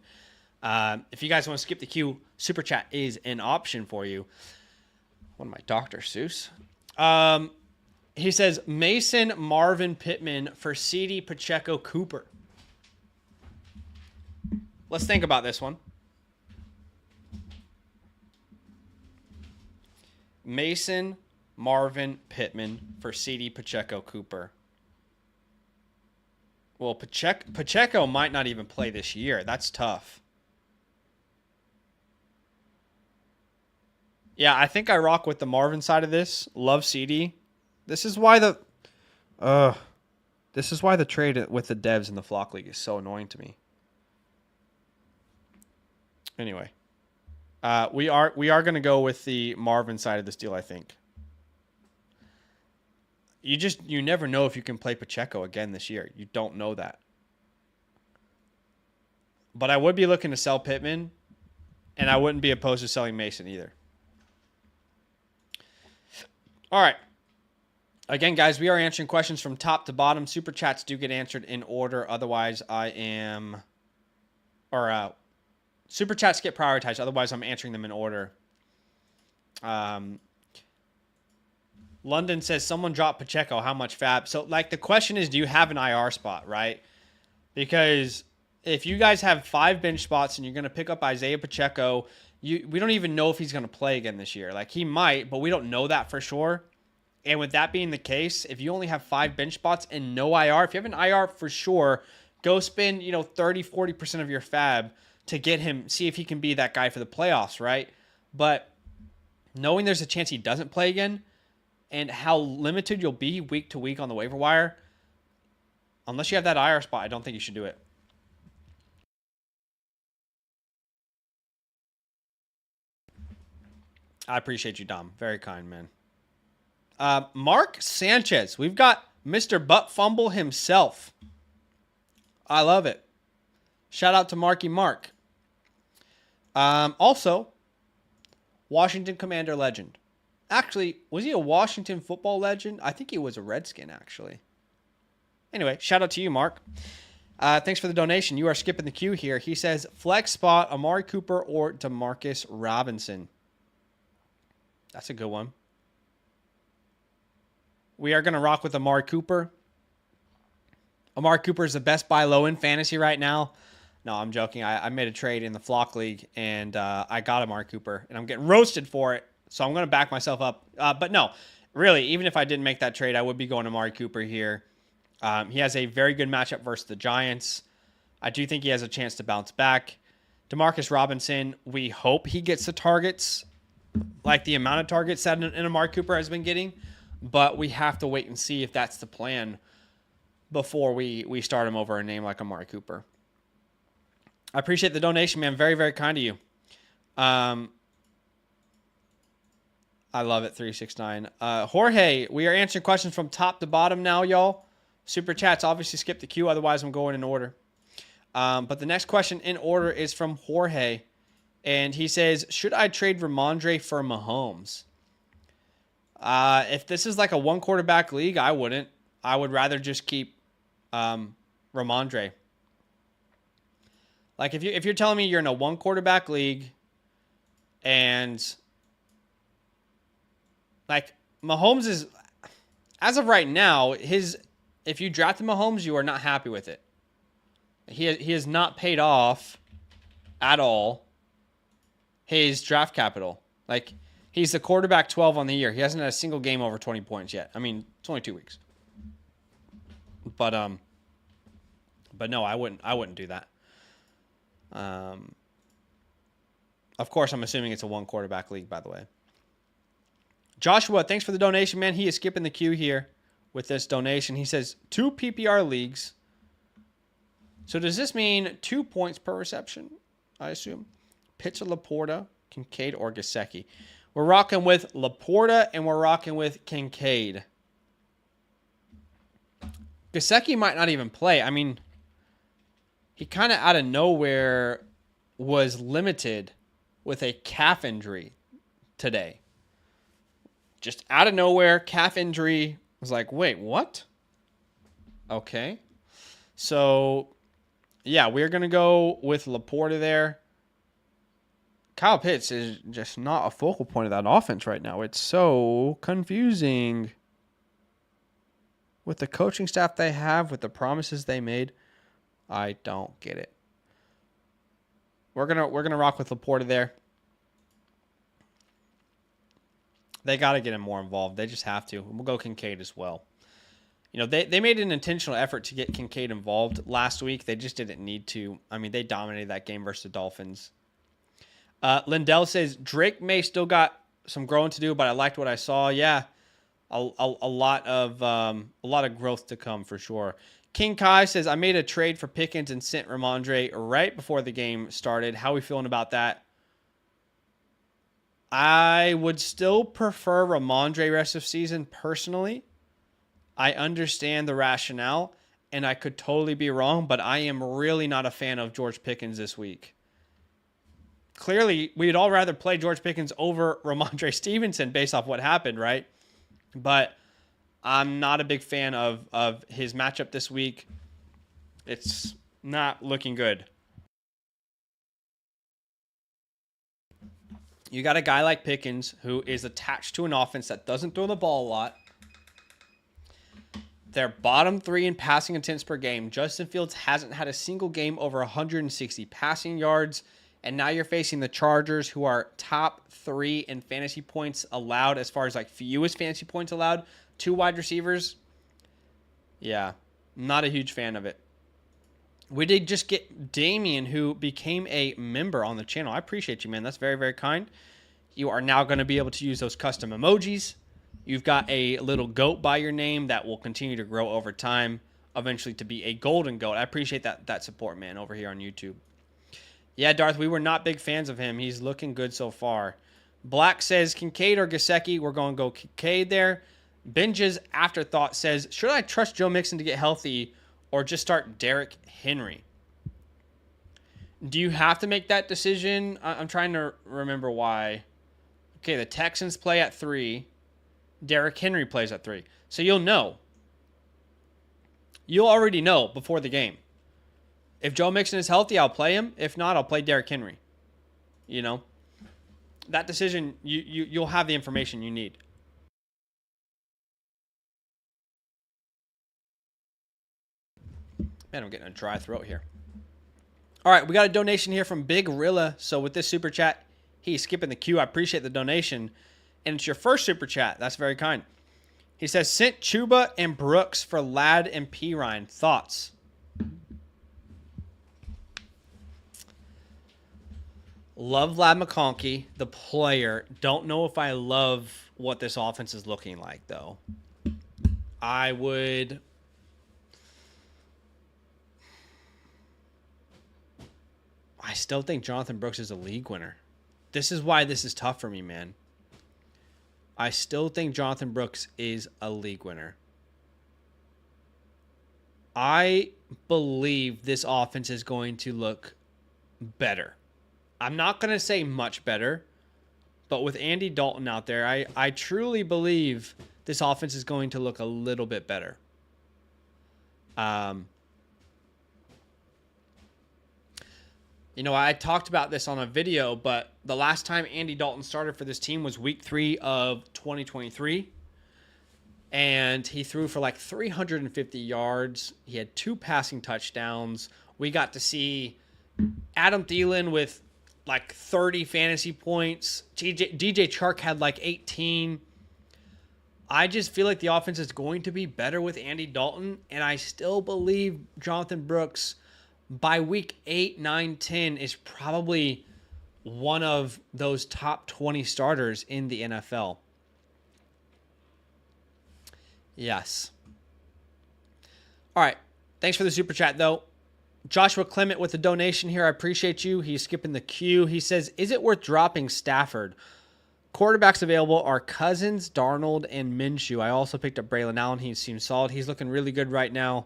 If you guys want to skip the queue, super chat is an option for you. One of my Dr. Seuss. He says Mason Marvin Pittman for CD Pacheco Cooper. Let's think about this one. Mason Marvin Pittman for CD Pacheco Cooper. Well, Pacheco might not even play this year. That's tough. Yeah, I think I rock with the Marvin side of this. Love CD. This is why the trade with the devs in the Flock League is so annoying to me. Anyway, we are going to go with the Marvin side of this deal, I think. You never know if you can play Pacheco again this year. You don't know that. But I would be looking to sell Pittman, and I wouldn't be opposed to selling Mason either. All right. Again, guys, we are answering questions from top to bottom. Super chats do get answered in order. Otherwise, super chats get prioritized. Otherwise, I'm answering them in order. London says someone dropped Pacheco. How much fab? So, like, the question is, do you have an IR spot, right? Because if you guys have 5 bench spots and you're going to pick up Isaiah Pacheco, we don't even know if he's going to play again this year. Like, he might, but we don't know that for sure. And with that being the case, if you only have 5 bench spots and no IR, if you have an IR for sure, go spend, 30, 40% of your fab to get him, see if he can be that guy for the playoffs, right? But knowing there's a chance he doesn't play again and how limited you'll be week to week on the waiver wire, unless you have that IR spot, I don't think you should do it. I appreciate you, Dom. Very kind, man. Mark Sanchez. We've got Mr. Butt Fumble himself. I love it. Shout out to Marky Mark. Also, Washington Commander legend. Actually, was he a Washington football legend? I think he was a Redskin, actually. Anyway, shout out to you, Mark. Thanks for the donation. You are skipping the queue here. He says, flex spot, Amari Cooper or Demarcus Robinson. That's a good one. We are going to rock with Amari Cooper. Amari Cooper is the best buy low in fantasy right now. No, I'm joking. I made a trade in the Flock League, and I got Amari Cooper, and I'm getting roasted for it. So I'm going to back myself up. But no, really, even if I didn't make that trade, I would be going to Amari Cooper here. He has a very good matchup versus the Giants. I do think he has a chance to bounce back. Demarcus Robinson, we hope he gets the targets, like the amount of targets that an Amari Cooper has been getting. But we have to wait and see if that's the plan before we start him over a name like Amari Cooper. I appreciate the donation, man. Very, very kind of you. I love it, 369. Jorge, we are answering questions from top to bottom now, y'all. Super chats, obviously skip the queue, otherwise I'm going in order. But the next question in order is from Jorge. And he says, should I trade Ramondre for Mahomes? If this is like a 1-quarterback league, I wouldn't. I would rather just keep Ramondre. Like if you're telling me you're in a 1-quarterback league and like Mahomes is, as of right now, if you drafted Mahomes, you are not happy with it. He has not paid off at all his draft capital. Like, he's the quarterback 12 on the year. He hasn't had a single game over 20 points yet. I mean, it's only 2 weeks. But no, I wouldn't do that. Of course, I'm assuming it's a 1-quarterback league, by the way. Joshua, thanks for the donation, man. He is skipping the queue here with this donation. He says 2 PPR leagues. So does this mean 2 points per reception? I assume. Pitts or Laporta, Kincaid or Gesicki. We're rocking with Laporta and we're rocking with Kincaid. Gesicki might not even play. I mean, he kind of out of nowhere was limited with a calf injury today. Just out of nowhere, calf injury. I was like, wait, what? Okay. So, yeah, we're going to go with Laporta there. Kyle Pitts is just not a focal point of that offense right now. It's so confusing. With the coaching staff they have, with the promises they made, I don't get it. We're gonna rock with Laporta there. They got to get him more involved. They just have to. We'll go Kincaid as well. You know, they made an intentional effort to get Kincaid involved last week. They just didn't need to. I mean, they dominated that game versus the Dolphins. Lindell says Drake may still got some growing to do, but I liked what I saw. Yeah, a lot of growth to come for sure. King Kai says I made a trade for Pickens and sent Ramondre right before the game started. How are we feeling about that? I would still prefer Ramondre rest of season personally. I understand the rationale, and I could totally be wrong, but I am really not a fan of George Pickens this week. Clearly, we'd all rather play George Pickens over Ramondre Stevenson based off what happened, right? But I'm not a big fan of his matchup this week. It's not looking good. You got a guy like Pickens who is attached to an offense that doesn't throw the ball a lot. They're bottom 3 in passing attempts per game. Justin Fields hasn't had a single game over 160 passing yards. And now you're facing the Chargers, who are top 3 in fantasy points allowed as far as like fewest fantasy points allowed. 2 wide receivers. Yeah, not a huge fan of it. We did just get Damien, who became a member on the channel. I appreciate you, man. That's very, very kind. You are now going to be able to use those custom emojis. You've got a little goat by your name that will continue to grow over time, eventually to be a golden goat. I appreciate that support, man, over here on YouTube. Yeah, Darth, we were not big fans of him. He's looking good so far. Black says Kincaid or Gesicki. We're going to go Kincaid there. Benja's afterthought says, should I trust Joe Mixon to get healthy or just start Derrick Henry? Do you have to make that decision? I'm trying to remember why. Okay, the Texans play at 3. Derrick Henry plays at 3. So you'll know. You'll already know before the game. If Joe Mixon is healthy, I'll play him. If not, I'll play Derrick Henry. You know? That decision, you'll have the information you need. Man, I'm getting a dry throat here. All right, we got a donation here from Big Rilla. So with this super chat, he's skipping the queue. I appreciate the donation. And it's your first super chat. That's very kind. He says, sent Chuba and Brooks for Ladd and Pirine. Thoughts? Love Ladd McConkey, the player. Don't know if I love what this offense is looking like, though. I still think Jonathan Brooks is a league winner. This is why this is tough for me, man. I still think Jonathan Brooks is a league winner. I believe this offense is going to look better. I'm not going to say much better, but with Andy Dalton out there, I truly believe this offense is going to look a little bit better. You know, I talked about this on a video, but the last time Andy Dalton started for this team was week 3 of 2023. And he threw for like 350 yards. He had 2 passing touchdowns. We got to see Adam Thielen with like 30 fantasy points. DJ Chark had like 18. I just feel like the offense is going to be better with Andy Dalton. And I still believe Jonathan Brooks by week 8, 9, 10 is probably one of those top 20 starters in the NFL. Yes. All right. Thanks for the super chat, though. Joshua Clement with the donation here. I appreciate you. He's skipping the queue. He says, is it worth dropping Stafford? Quarterbacks available are Cousins, Darnold, and Minshew. I also picked up Braylon Allen. He seems solid. He's looking really good right now.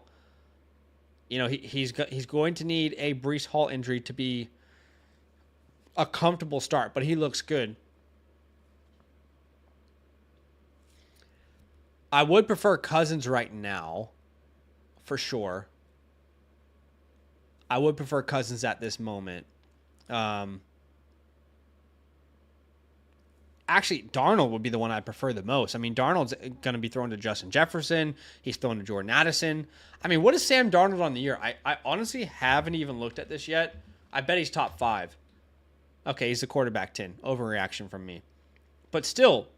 You know, he's going to need a Breece Hall injury to be a comfortable start, but he looks good. I would prefer Cousins right now, for sure. I would prefer Cousins at this moment. Actually, Darnold would be the one I prefer the most. I mean, Darnold's going to be thrown to Justin Jefferson. He's thrown to Jordan Addison. I mean, what is Sam Darnold on the year? I honestly haven't even looked at this yet. I bet he's top 5. Okay, he's a quarterback 10. Overreaction from me. But still,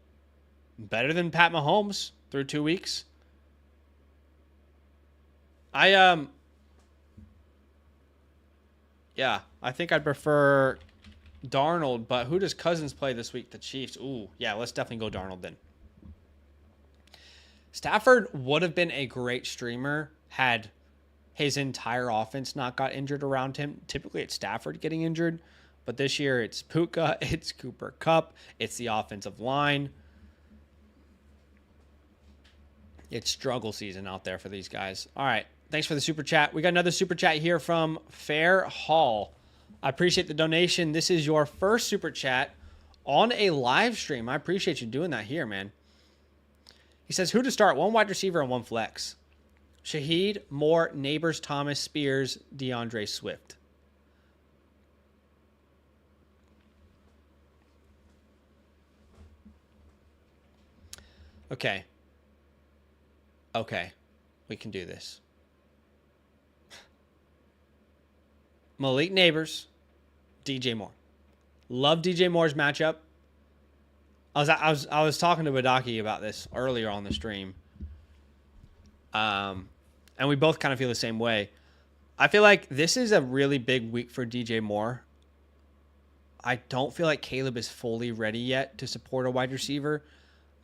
better than Pat Mahomes through 2 weeks. Yeah, I think I'd prefer Darnold, but who does Cousins play this week? The Chiefs. Ooh, yeah, let's definitely go Darnold then. Stafford would have been a great streamer had his entire offense not got injured around him. Typically, it's Stafford getting injured, but this year it's Puka, it's Cooper Kupp, it's the offensive line. It's struggle season out there for these guys. All right, thanks for the super chat. We got another super chat here from Fair Hall. I appreciate the donation. This is your first super chat on a live stream. I appreciate you doing that here, man. He says, who to start? 1 wide receiver and 1 flex. Shaheed, Moore, Neighbors, Thomas, Spears, DeAndre Swift. Okay. Okay. We can do this. Malik Neighbors, DJ Moore. Love DJ Moore's matchup. I was talking to Badaki about this earlier on the stream. And we both kind of feel the same way. I feel like this is a really big week for DJ Moore. I don't feel like Caleb is fully ready yet to support a wide receiver,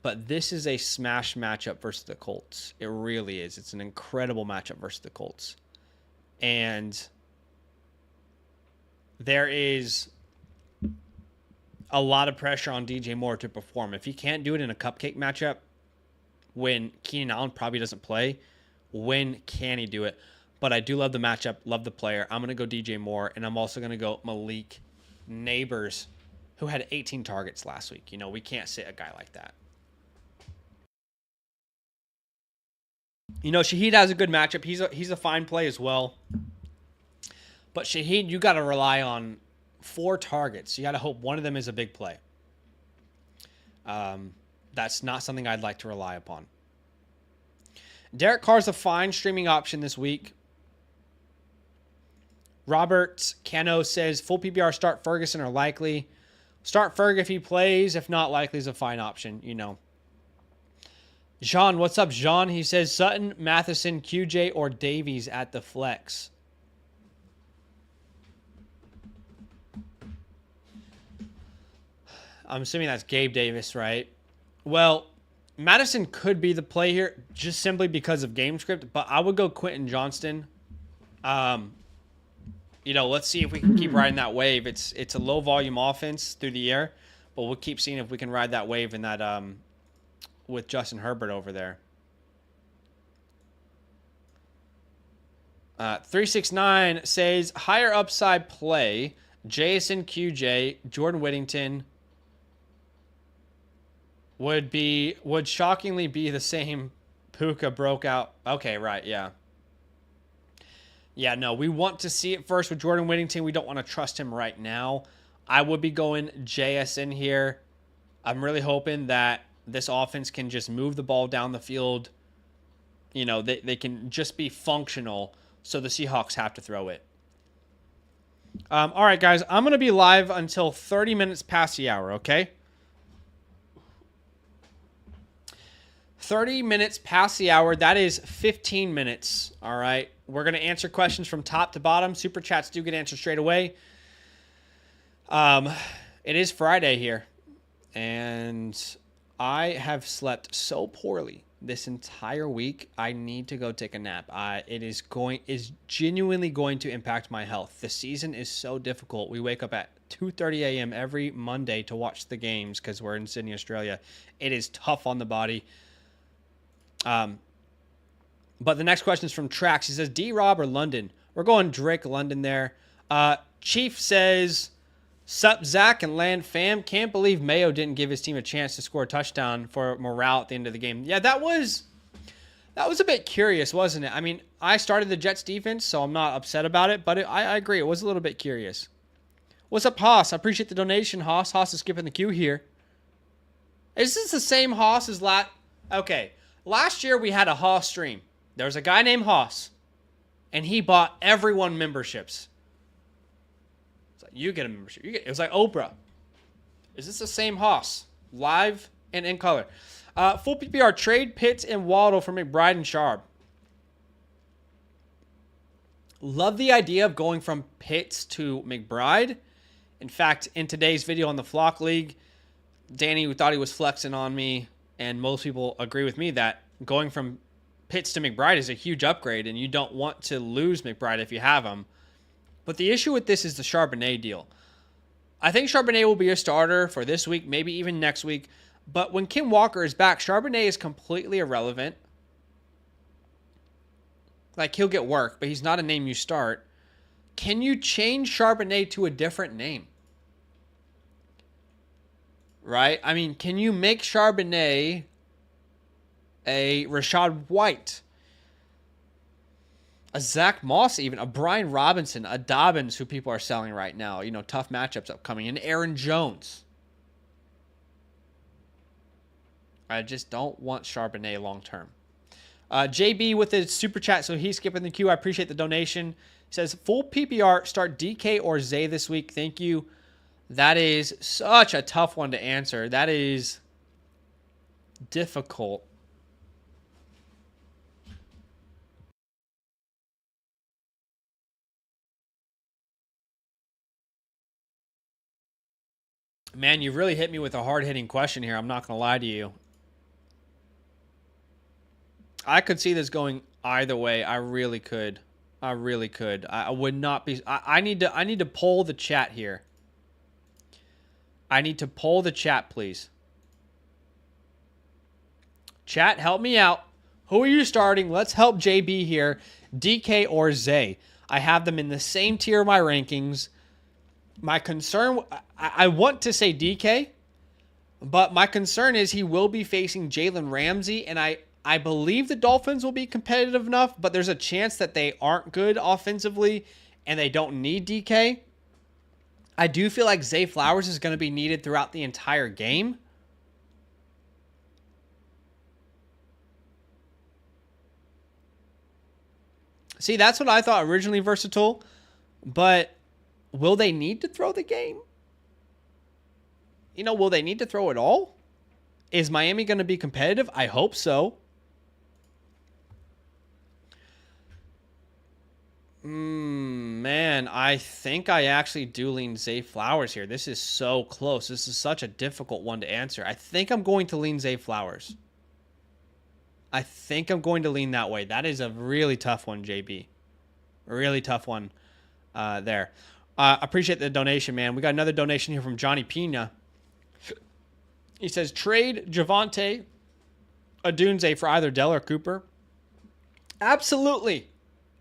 but this is a smash matchup versus the Colts. It really is. It's an incredible matchup versus the Colts. And there is a lot of pressure on DJ Moore to perform. If he can't do it in a cupcake matchup, when Keenan Allen probably doesn't play, when can he do it? But I do love the matchup, love the player. I'm going to go DJ Moore, and I'm also going to go Malik Neighbors, who had 18 targets last week. You know, we can't sit a guy like that. You know, Shaheed has a good matchup. He's a fine play as well. But Shaheed, you got to rely on 4 targets. You got to hope one of them is a big play. That's not something I'd like to rely upon. Derek Carr's a fine streaming option this week. Robert Cano says full PPR start Ferguson or likely. Start Ferg if he plays. If not, likely is a fine option, you know. Jean, what's up, Jean? He says Sutton, Matheson, QJ, or Davies at the flex. I'm assuming that's Gabe Davis, right? Well, Madison could be the play here just simply because of game script, but I would go Quentin Johnston. You know, let's see if we can keep riding that wave. It's a low volume offense through the air, but we'll keep seeing if we can ride that wave in that with Justin Herbert over there. 369 says higher upside play. Jason QJ, Jordan Whittington would shockingly be the same Puka broke out. Okay, right, yeah. Yeah, no, we want to see it first with Jordan Whittington. We don't want to trust him right now. I would be going JSN here. I'm really hoping that this offense can just move the ball down the field. You know, they can just be functional, so the Seahawks have to throw it. All right, guys, I'm going to be live until 30 minutes past the hour, okay? 30 minutes past the hour. That is 15 minutes, all right? We're going to answer questions from top to bottom. Super chats do get answered straight away. It is Friday here, and I have slept so poorly this entire week. I need to go take a nap. It is genuinely going to impact my health. The season is so difficult. We wake up at 2:30 a.m. every Monday to watch the games because we're in Sydney, Australia. It is tough on the body. But the next question is from Trax. He says, D-Rob or London? We're going Drake London there. Chief says, sup, Zach and Land fam. Can't believe Mayo didn't give his team a chance to score a touchdown for morale at the end of the game. Yeah, that was a bit curious, wasn't it? I mean, I started the Jets defense, so I'm not upset about it, but I agree. It was a little bit curious. What's up, Haas? I appreciate the donation, Haas. Haas is skipping the queue here. Is this the same Haas as last? Okay. Last year, we had a Haas stream. There was a guy named Haas, and he bought everyone memberships. It's like, you get a membership. It was like Oprah. Is this the same Haas? Live and in color. Full PPR trade Pitts and Waddle for McBride and Sharp. Love the idea of going from Pitts to McBride. In fact, in today's video on the Flock League, Danny, who thought he was flexing on me, and most people agree with me that going from Pitts to McBride is a huge upgrade, and you don't want to lose McBride if you have him. But the issue with this is the Charbonnet deal. I think Charbonnet will be a starter for this week, maybe even next week. But when Kim Walker is back, Charbonnet is completely irrelevant. Like, he'll get work, but he's not a name you start. Can you change Charbonnet to a different name? Right? I mean, can you make Charbonnet a Rashad White, a Zach Moss, even a Brian Robinson, a Dobbins, who people are selling right now? You know, tough matchups upcoming, and Aaron Jones. I just don't want Charbonnet long term. JB with the super chat, so he's skipping the queue. I appreciate the donation. He says, full PPR, start DK or Zay this week. Thank you. That is such a tough one to answer. That is difficult. Man, you've really hit me with a hard-hitting question here. I'm not going to lie to you. I could see this going either way. I really could. I really could. I would not be. I need to poll the chat here. I need to poll the chat, please. Chat, help me out. Who are you starting? Let's help JB here. DK or Zay. I have them in the same tier of my rankings. My concern, I want to say DK, but my concern is he will be facing Jalen Ramsey, and I believe the Dolphins will be competitive enough, but there's a chance that they aren't good offensively and they don't need DK. I do feel like Zay Flowers is going to be needed throughout the entire game. See, that's what I thought originally, Versatile, but will they need to throw the game? You know, will they need to throw it all? Is Miami going to be competitive? I hope so. Man, I think I actually do lean Zay Flowers here. This is so close. This is such a difficult one to answer. I think I'm going to lean Zay Flowers. I think I'm going to lean that way. That is a really tough one, JB. A really tough one there. Appreciate the donation, man. We got another donation here from Johnny Pina. He says, trade Javonte Adunze for either Dell or Cooper. Absolutely.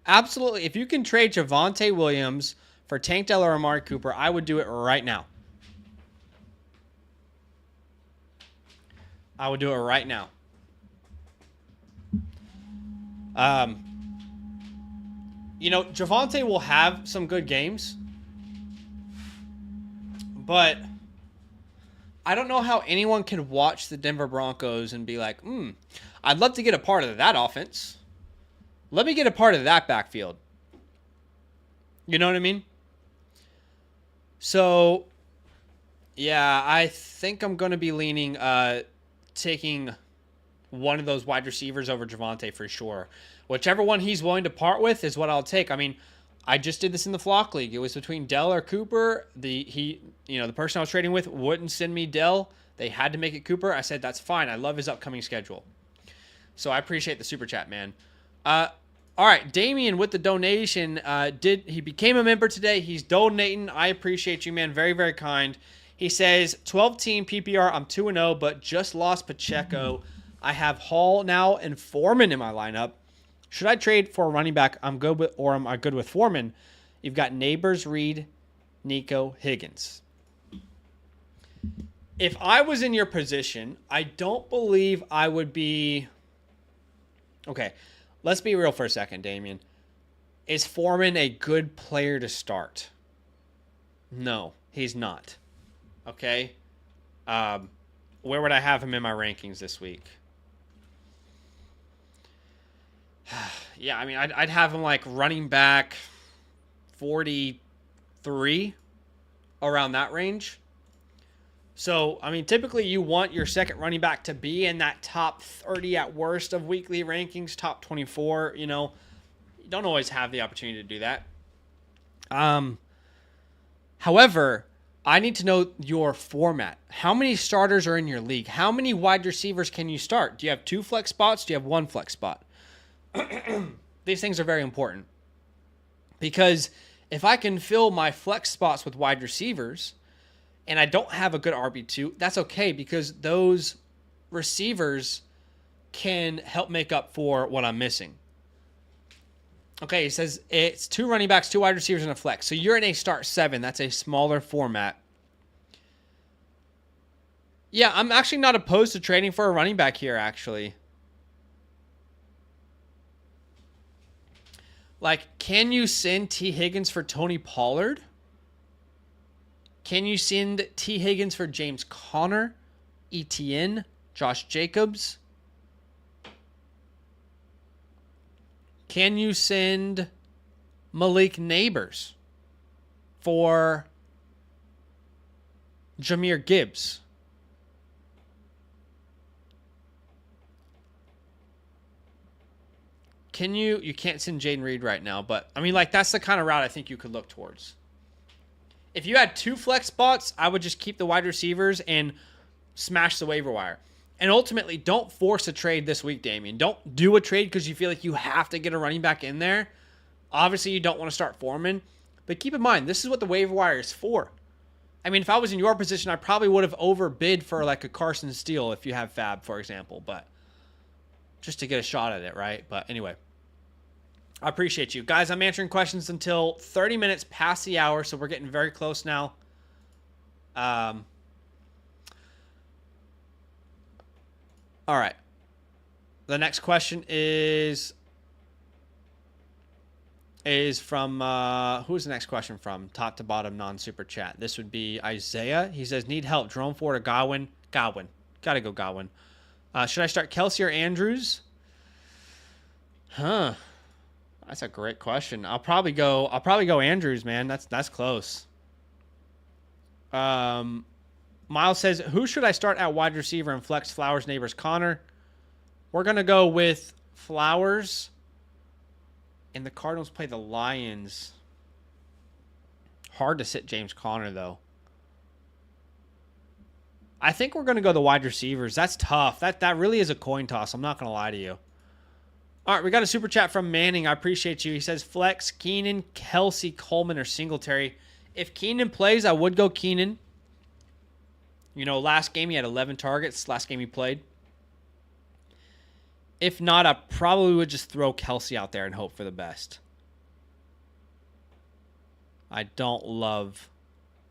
Absolutely. If you can trade Javonte Williams for Tank Dell or Amari Cooper, I would do it right now. I would do it right now. You know, Javonte will have some good games, but I don't know how anyone can watch the Denver Broncos and be like, I'd love to get a part of that offense. Let me get a part of that backfield. You know what I mean? So, yeah, I think I'm going to be leaning, taking one of those wide receivers over Javonte for sure. Whichever one he's willing to part with is what I'll take. I mean, I just did this in the Flock League. It was between Dell or Cooper. The person I was trading with wouldn't send me Dell. They had to make it Cooper. I said, that's fine. I love his upcoming schedule. So I appreciate the super chat, man. All right, Damien with the donation. He became a member today. He's donating. I appreciate you, man. Very, very kind. He says, 12-team PPR. I'm 2-0, but just lost Pacheco. I have Hall now and Foreman in my lineup. Should I trade for a running back? I'm good with, or am I good with Foreman? You've got Neighbors, Reed, Nico, Higgins. If I was in your position, I don't believe I would be. Okay, let's be real for a second, Damien. Is Foreman a good player to start? No, he's not. Okay. Where would I have him in my rankings this week? Yeah, I mean, I'd have him like running back 43, around that range. So, I mean, typically you want your second running back to be in that top 30 at worst of weekly rankings, top 24, you know. You don't always have the opportunity to do that. However, I need to know your format. How many starters are in your league? How many wide receivers can you start? Do you have 2 flex spots? Do you have 1 flex spot? These things are very important because if I can fill my flex spots with wide receivers and I don't have a good RB2, that's okay because those receivers can help make up for what I'm missing. Okay, it says it's 2 running backs, 2 wide receivers, and a flex. So you're in a start 7. That's a smaller format. Yeah, I'm actually not opposed to trading for a running back here, actually. Like, can you send T. Higgins for Tony Pollard? Can you send T. Higgins for James Conner? ETN? Josh Jacobs. Can you send Malik Neighbors for Jahmyr Gibbs? Can you can't send Jaden Reed right now, but I mean, like, that's the kind of route I think you could look towards. If you had 2 flex spots, I would just keep the wide receivers and smash the waiver wire. And ultimately, don't force a trade this week, Damian. Don't do a trade because you feel like you have to get a running back in there. Obviously, you don't want to start Foreman. But keep in mind, this is what the waiver wire is for. I mean, if I was in your position, I probably would have overbid for like a Carson Steele if you have Fab, for example. But just to get a shot at it, right? But anyway, I appreciate you. Guys, I'm answering questions until 30 minutes past the hour, so we're getting very close now. All right. The next question is from, who's the next question from? Top to bottom, non-super chat. This would be Isaiah. He says, need help. Jerome Ford or Godwin? Godwin. Got to go Godwin. Should I start Kelsey or Andrews? Huh. That's a great question. I'll probably go Andrews, man. That's close. Miles says, who should I start at wide receiver and flex Flowers, Neighbors, Connor? We're going to go with Flowers. And the Cardinals play the Lions. Hard to sit James Conner, though. I think we're going to go the wide receivers. That's tough. That really is a coin toss. I'm not going to lie to you. All right, we got a super chat from Manning. I appreciate you. He says, flex, Keenan, Kelsey, Coleman, or Singletary. If Keenan plays, I would go Keenan. You know, last game he had 11 targets. Last game he played. If not, I probably would just throw Kelsey out there and hope for the best. I don't love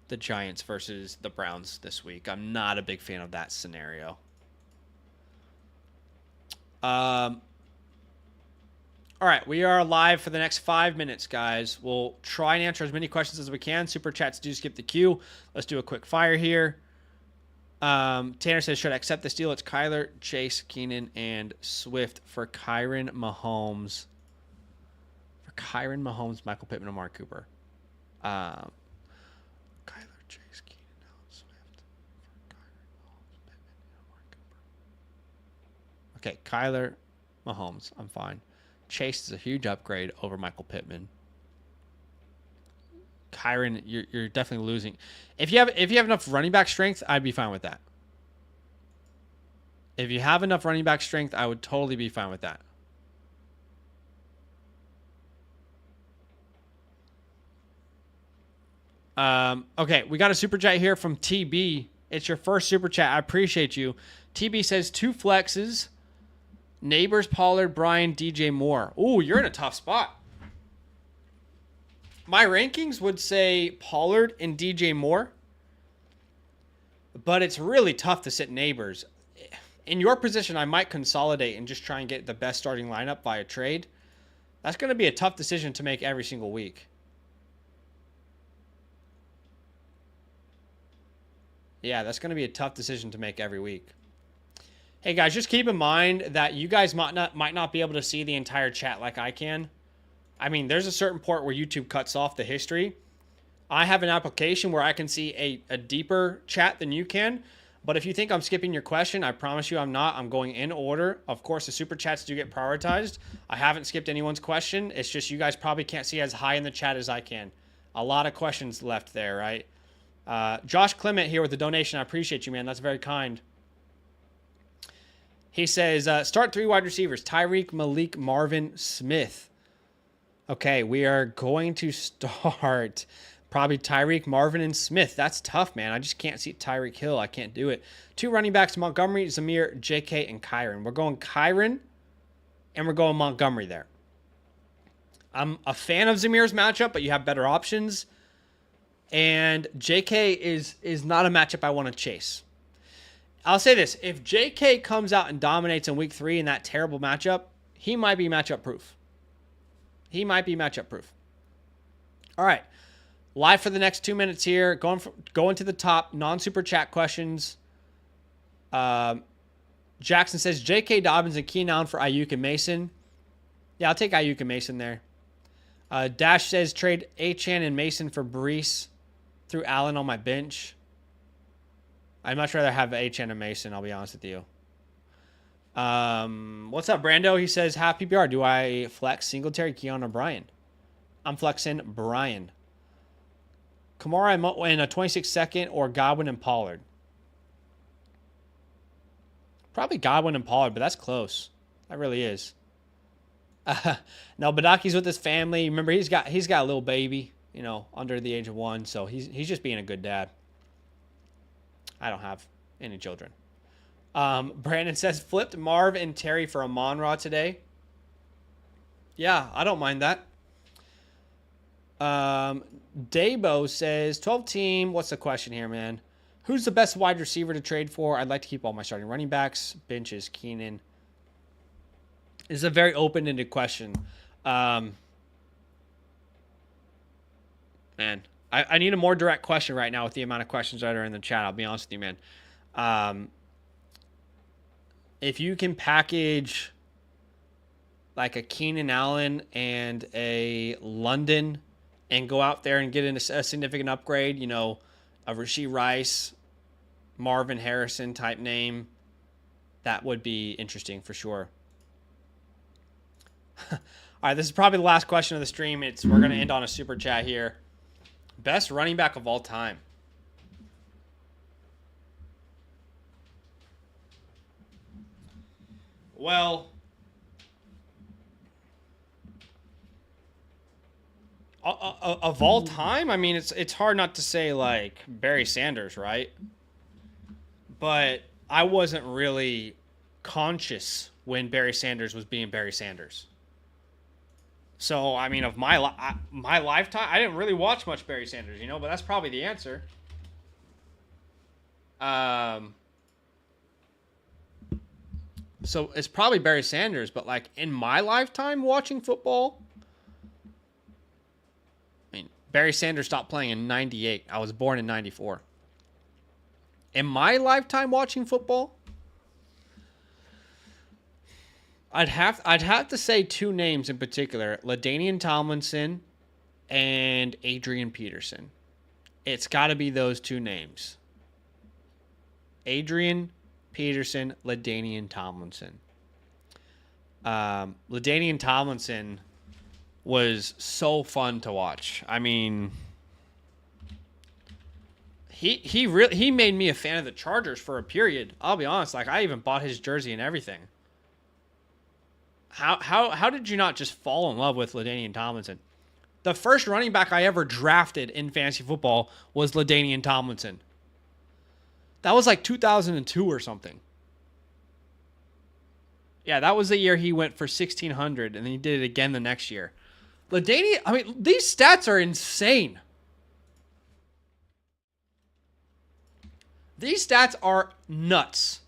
the Giants versus the Browns this week. I'm not a big fan of that scenario. All right, we are live for the next 5 minutes, guys. We'll try and answer as many questions as we can. Super chats do skip the queue. Let's do a quick fire here. Tanner says, should I accept this deal? It's Kyler, Chase, Keenan, and Swift for Kyron Mahomes. Michael Pittman, and Amari Cooper. Kyler, Chase, Keenan, Allen, Swift for Kyron, Mahomes, Pittman, and Amari Cooper. Okay, Kyler, Mahomes. I'm fine. Chase is a huge upgrade over Michael Pittman. Kyron, you're definitely losing. If you have enough running back strength, I'd be fine with that. If you have enough running back strength, I would totally be fine with that. Okay, we got a super chat here from TB. It's your first super chat. I appreciate you. TB says 2 flexes. Neighbors, Pollard, Brian, DJ Moore. Ooh, you're in a tough spot. My rankings would say Pollard and DJ Moore, but it's really tough to sit Neighbors. In your position, I might consolidate and just try and get the best starting lineup via trade. That's going to be a tough decision to make every single week. Yeah, that's going to be a tough decision to make every week. Hey, guys, just keep in mind that you guys might not be able to see the entire chat like I can. I mean, there's a certain part where YouTube cuts off the history. I have an application where I can see a deeper chat than you can. But if you think I'm skipping your question, I promise you I'm not. I'm going in order. Of course, the super chats do get prioritized. I haven't skipped anyone's question. It's just you guys probably can't see as high in the chat as I can. A lot of questions left there, right? Josh Clement here with the donation. I appreciate you, man. That's very kind. He says, start 3 wide receivers. Tyreek, Malik, Marvin, Smith. Okay, we are going to start probably Tyreek, Marvin, and Smith. That's tough, man. I just can't see Tyreek Hill. I can't do it. 2 running backs, Montgomery, Zamir, JK, and Kyron. We're going Kyron, and we're going Montgomery there. I'm a fan of Zamir's matchup, but you have better options. And JK is not a matchup I want to chase. I'll say this. If JK comes out and dominates in week 3 in that terrible matchup, he might be matchup proof. All right. Live for the next 2 minutes here. Going to the top non-super chat questions. Jackson says J.K. Dobbins and Keenan Allen for Ayuk and Mason. Yeah, I'll take Ayuk and Mason there. Dash says trade Achane and Mason for Brees. Threw Allen on my bench. I'd much rather have Achane and Mason, I'll be honest with you. What's up, Brando? He says, half PPR. Do I flex Singletary, Keon, or Brian? I'm flexing Brian. Kamara in a 26-second or Godwin and Pollard. Probably Godwin and Pollard, but that's close. That really is. No, Badaki's with his family. Remember, he's got a little baby, under the age of 1, so he's just being a good dad. I don't have any children. Brandon says flipped Marv and Terry for Amon-Ra today. Yeah, I don't mind that. Dabo says 12 team. What's the question here, man? Who's the best wide receiver to trade for? I'd like to keep all my starting running backs. Benches, Keenan. This is a very open-ended question. Man, I need a more direct question right now with the amount of questions that are in the chat. I'll be honest with you, man. If you can package like a Keenan Allen and a London and go out there and get a significant upgrade, a Rashee Rice, Marvin Harrison type name, that would be interesting for sure. All right, this is probably the last question of the stream. We're going to end on a super chat here. Best running back of all time. Well, of all time, I mean, it's hard not to say like Barry Sanders, right? But I wasn't really conscious when Barry Sanders was being Barry Sanders. So, I mean, of my lifetime, I didn't really watch much Barry Sanders, but that's probably the answer. So it's probably Barry Sanders, but like in my lifetime watching football, I mean, Barry Sanders stopped playing in 98. I was born in 94. In my lifetime watching football, I'd have to say two names in particular: LaDainian Tomlinson and Adrian Peterson. It's got to be those two names. Adrian Peterson, LaDainian Tomlinson. LaDainian Tomlinson was so fun to watch. I mean, he made me a fan of the Chargers for a period. I'll be honest, like I even bought his jersey and everything. How did you not just fall in love with LaDainian Tomlinson? The first running back I ever drafted in fantasy football was LaDainian Tomlinson. That was like 2002 or something. Yeah, that was the year he went for 1,600, and then he did it again the next year. LaDainian, I mean, these stats are insane. These stats are nuts.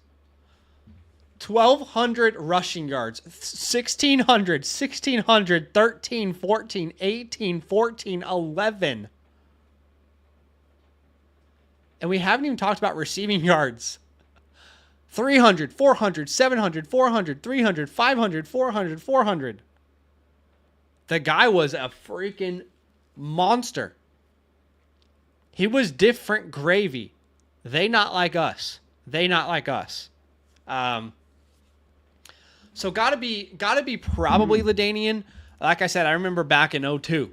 1,200 rushing yards, 1,600, 1,600, 13, 14, 18, 14, 11. And we haven't even talked about receiving yards. 300, 400, 700, 400, 300, 500, 400, 400. The guy was a freaking monster. He was different gravy. They not like us. They not like us. So gotta be probably LaDainian. Like I said, I remember back in 02.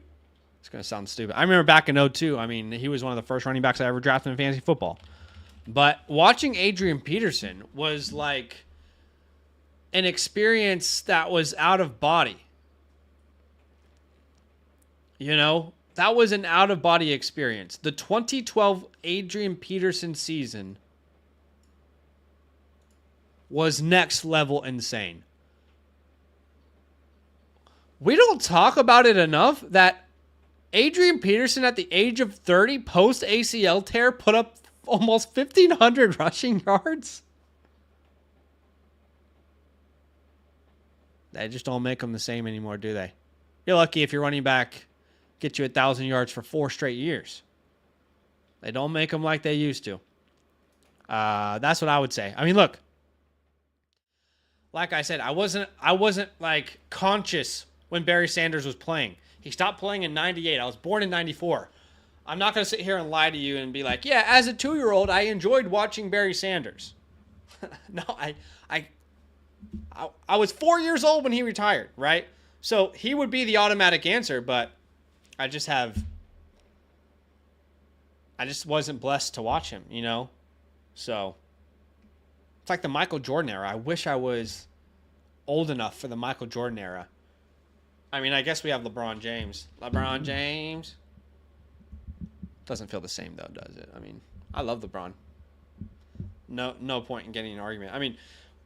It's going to sound stupid. I remember back in 02, I mean, he was one of the first running backs I ever drafted in fantasy football. But watching Adrian Peterson was like an experience that was out of body. That was an out of body experience. The 2012 Adrian Peterson season was next level insane. We don't talk about it enough that Adrian Peterson at the age of 30 post ACL tear put up almost 1,500 rushing yards. They just don't make them the same anymore, do they? You're lucky if your running back gets you 1,000 yards for 4 straight years. They don't make them like they used to. That's what I would say. I mean, look. like I said, I wasn't like conscious when Barry Sanders was playing. He stopped playing in 98. I was born in 94. I'm not going to sit here and lie to you and be like, yeah, as a 2-year-old, I enjoyed watching Barry Sanders. No, I I was 4 years old when he retired, right? So he would be the automatic answer, but I just wasn't blessed to watch him, you know? So it's like the Michael Jordan era. I wish I was old enough for the Michael Jordan era. I mean, I guess we have LeBron James. LeBron James. Doesn't feel the same though, does it? I mean, I love LeBron. No point in getting an argument. I mean,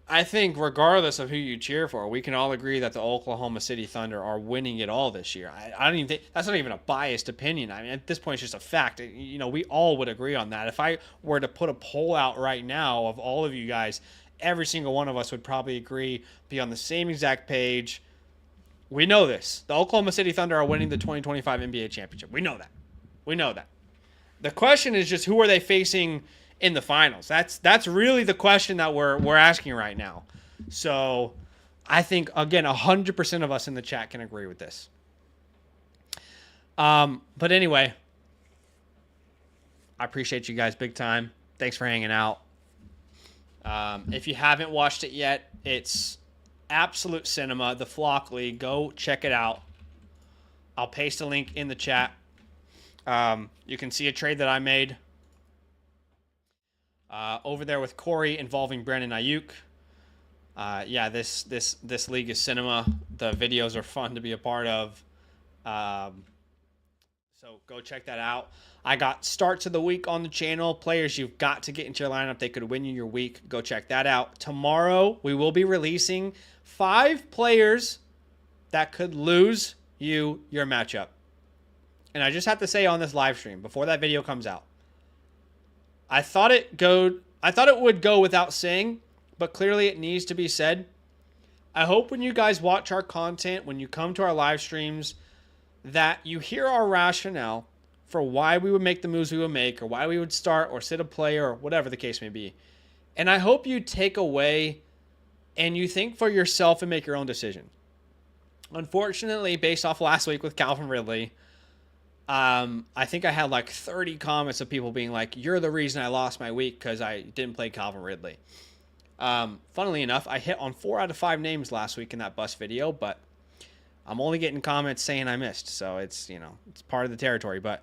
I think regardless of who you cheer for, we can all agree that the Oklahoma City Thunder are winning it all this year. I don't even think that's not even a biased opinion. I mean, at this point, it's just a fact. You know, we all would agree on that. If I were to put a poll out right now of all of you guys, every single one of us would probably agree, be on the same exact page. We know this. The Oklahoma City Thunder are winning the 2025 NBA championship. We know that. We know that. The question is just who are they facing in the finals? That's really the question that we're asking right now. So I think, again, 100% of us in the chat can agree with this. But anyway, I appreciate you guys big time. Thanks for hanging out. If you haven't watched it yet, it's absolute cinema, the Flock League. Go check it out. I'll paste a link in the chat. You can see a trade that I made over there with Corey involving Brandon Ayuk. Yeah, this league is cinema. The videos are fun to be a part of. So go check that out. I got starts of the week on the channel. Players you've got to get into your lineup. They could win you your week. Go check that out. Tomorrow, we will be releasing 5 players that could lose you your matchup. And I just have to say on this live stream, before that video comes out, I thought it would go without saying, but clearly it needs to be said. I hope when you guys watch our content, when you come to our live streams, that you hear our rationale for why we would make the moves we would make, or why we would start or sit a player, or whatever the case may be. And I hope you take away and you think for yourself and make your own decision. Unfortunately, based off last week with Calvin Ridley, I think I had like 30 comments of people being like, you're the reason I lost my week because I didn't play Calvin Ridley. Funnily enough, I hit on 4 out of 5 names last week in that bust video, but I'm only getting comments saying I missed. So it's, you know, it's part of the territory. But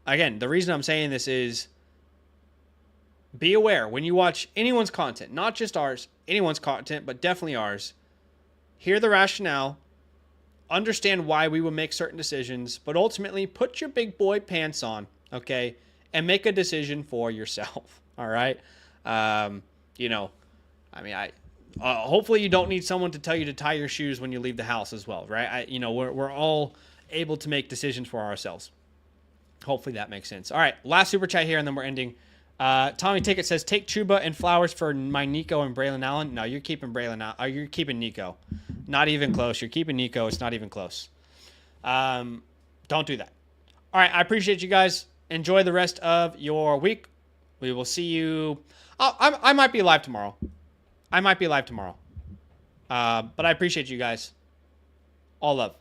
again, the reason I'm saying this is be aware when you watch anyone's content, not just ours, anyone's content, but definitely ours. Hear the rationale. Understand why we would make certain decisions, but ultimately put your big boy pants on, okay, and make a decision for yourself, all right? You know, I mean, hopefully you don't need someone to tell you to tie your shoes when you leave the house as well, right? You know, we're all able to make decisions for ourselves. Hopefully that makes sense. All right, last super chat here, and then we're ending. Tommy Ticket says, take Chuba and Flowers for my Nico and Braylon Allen. No, you're keeping Braylon out. You're keeping Nico. Not even close. You're keeping Nico. It's not even close. Don't do that. All right, I appreciate you guys. Enjoy the rest of your week. We will see you. I might be live tomorrow. But I appreciate you guys. All love.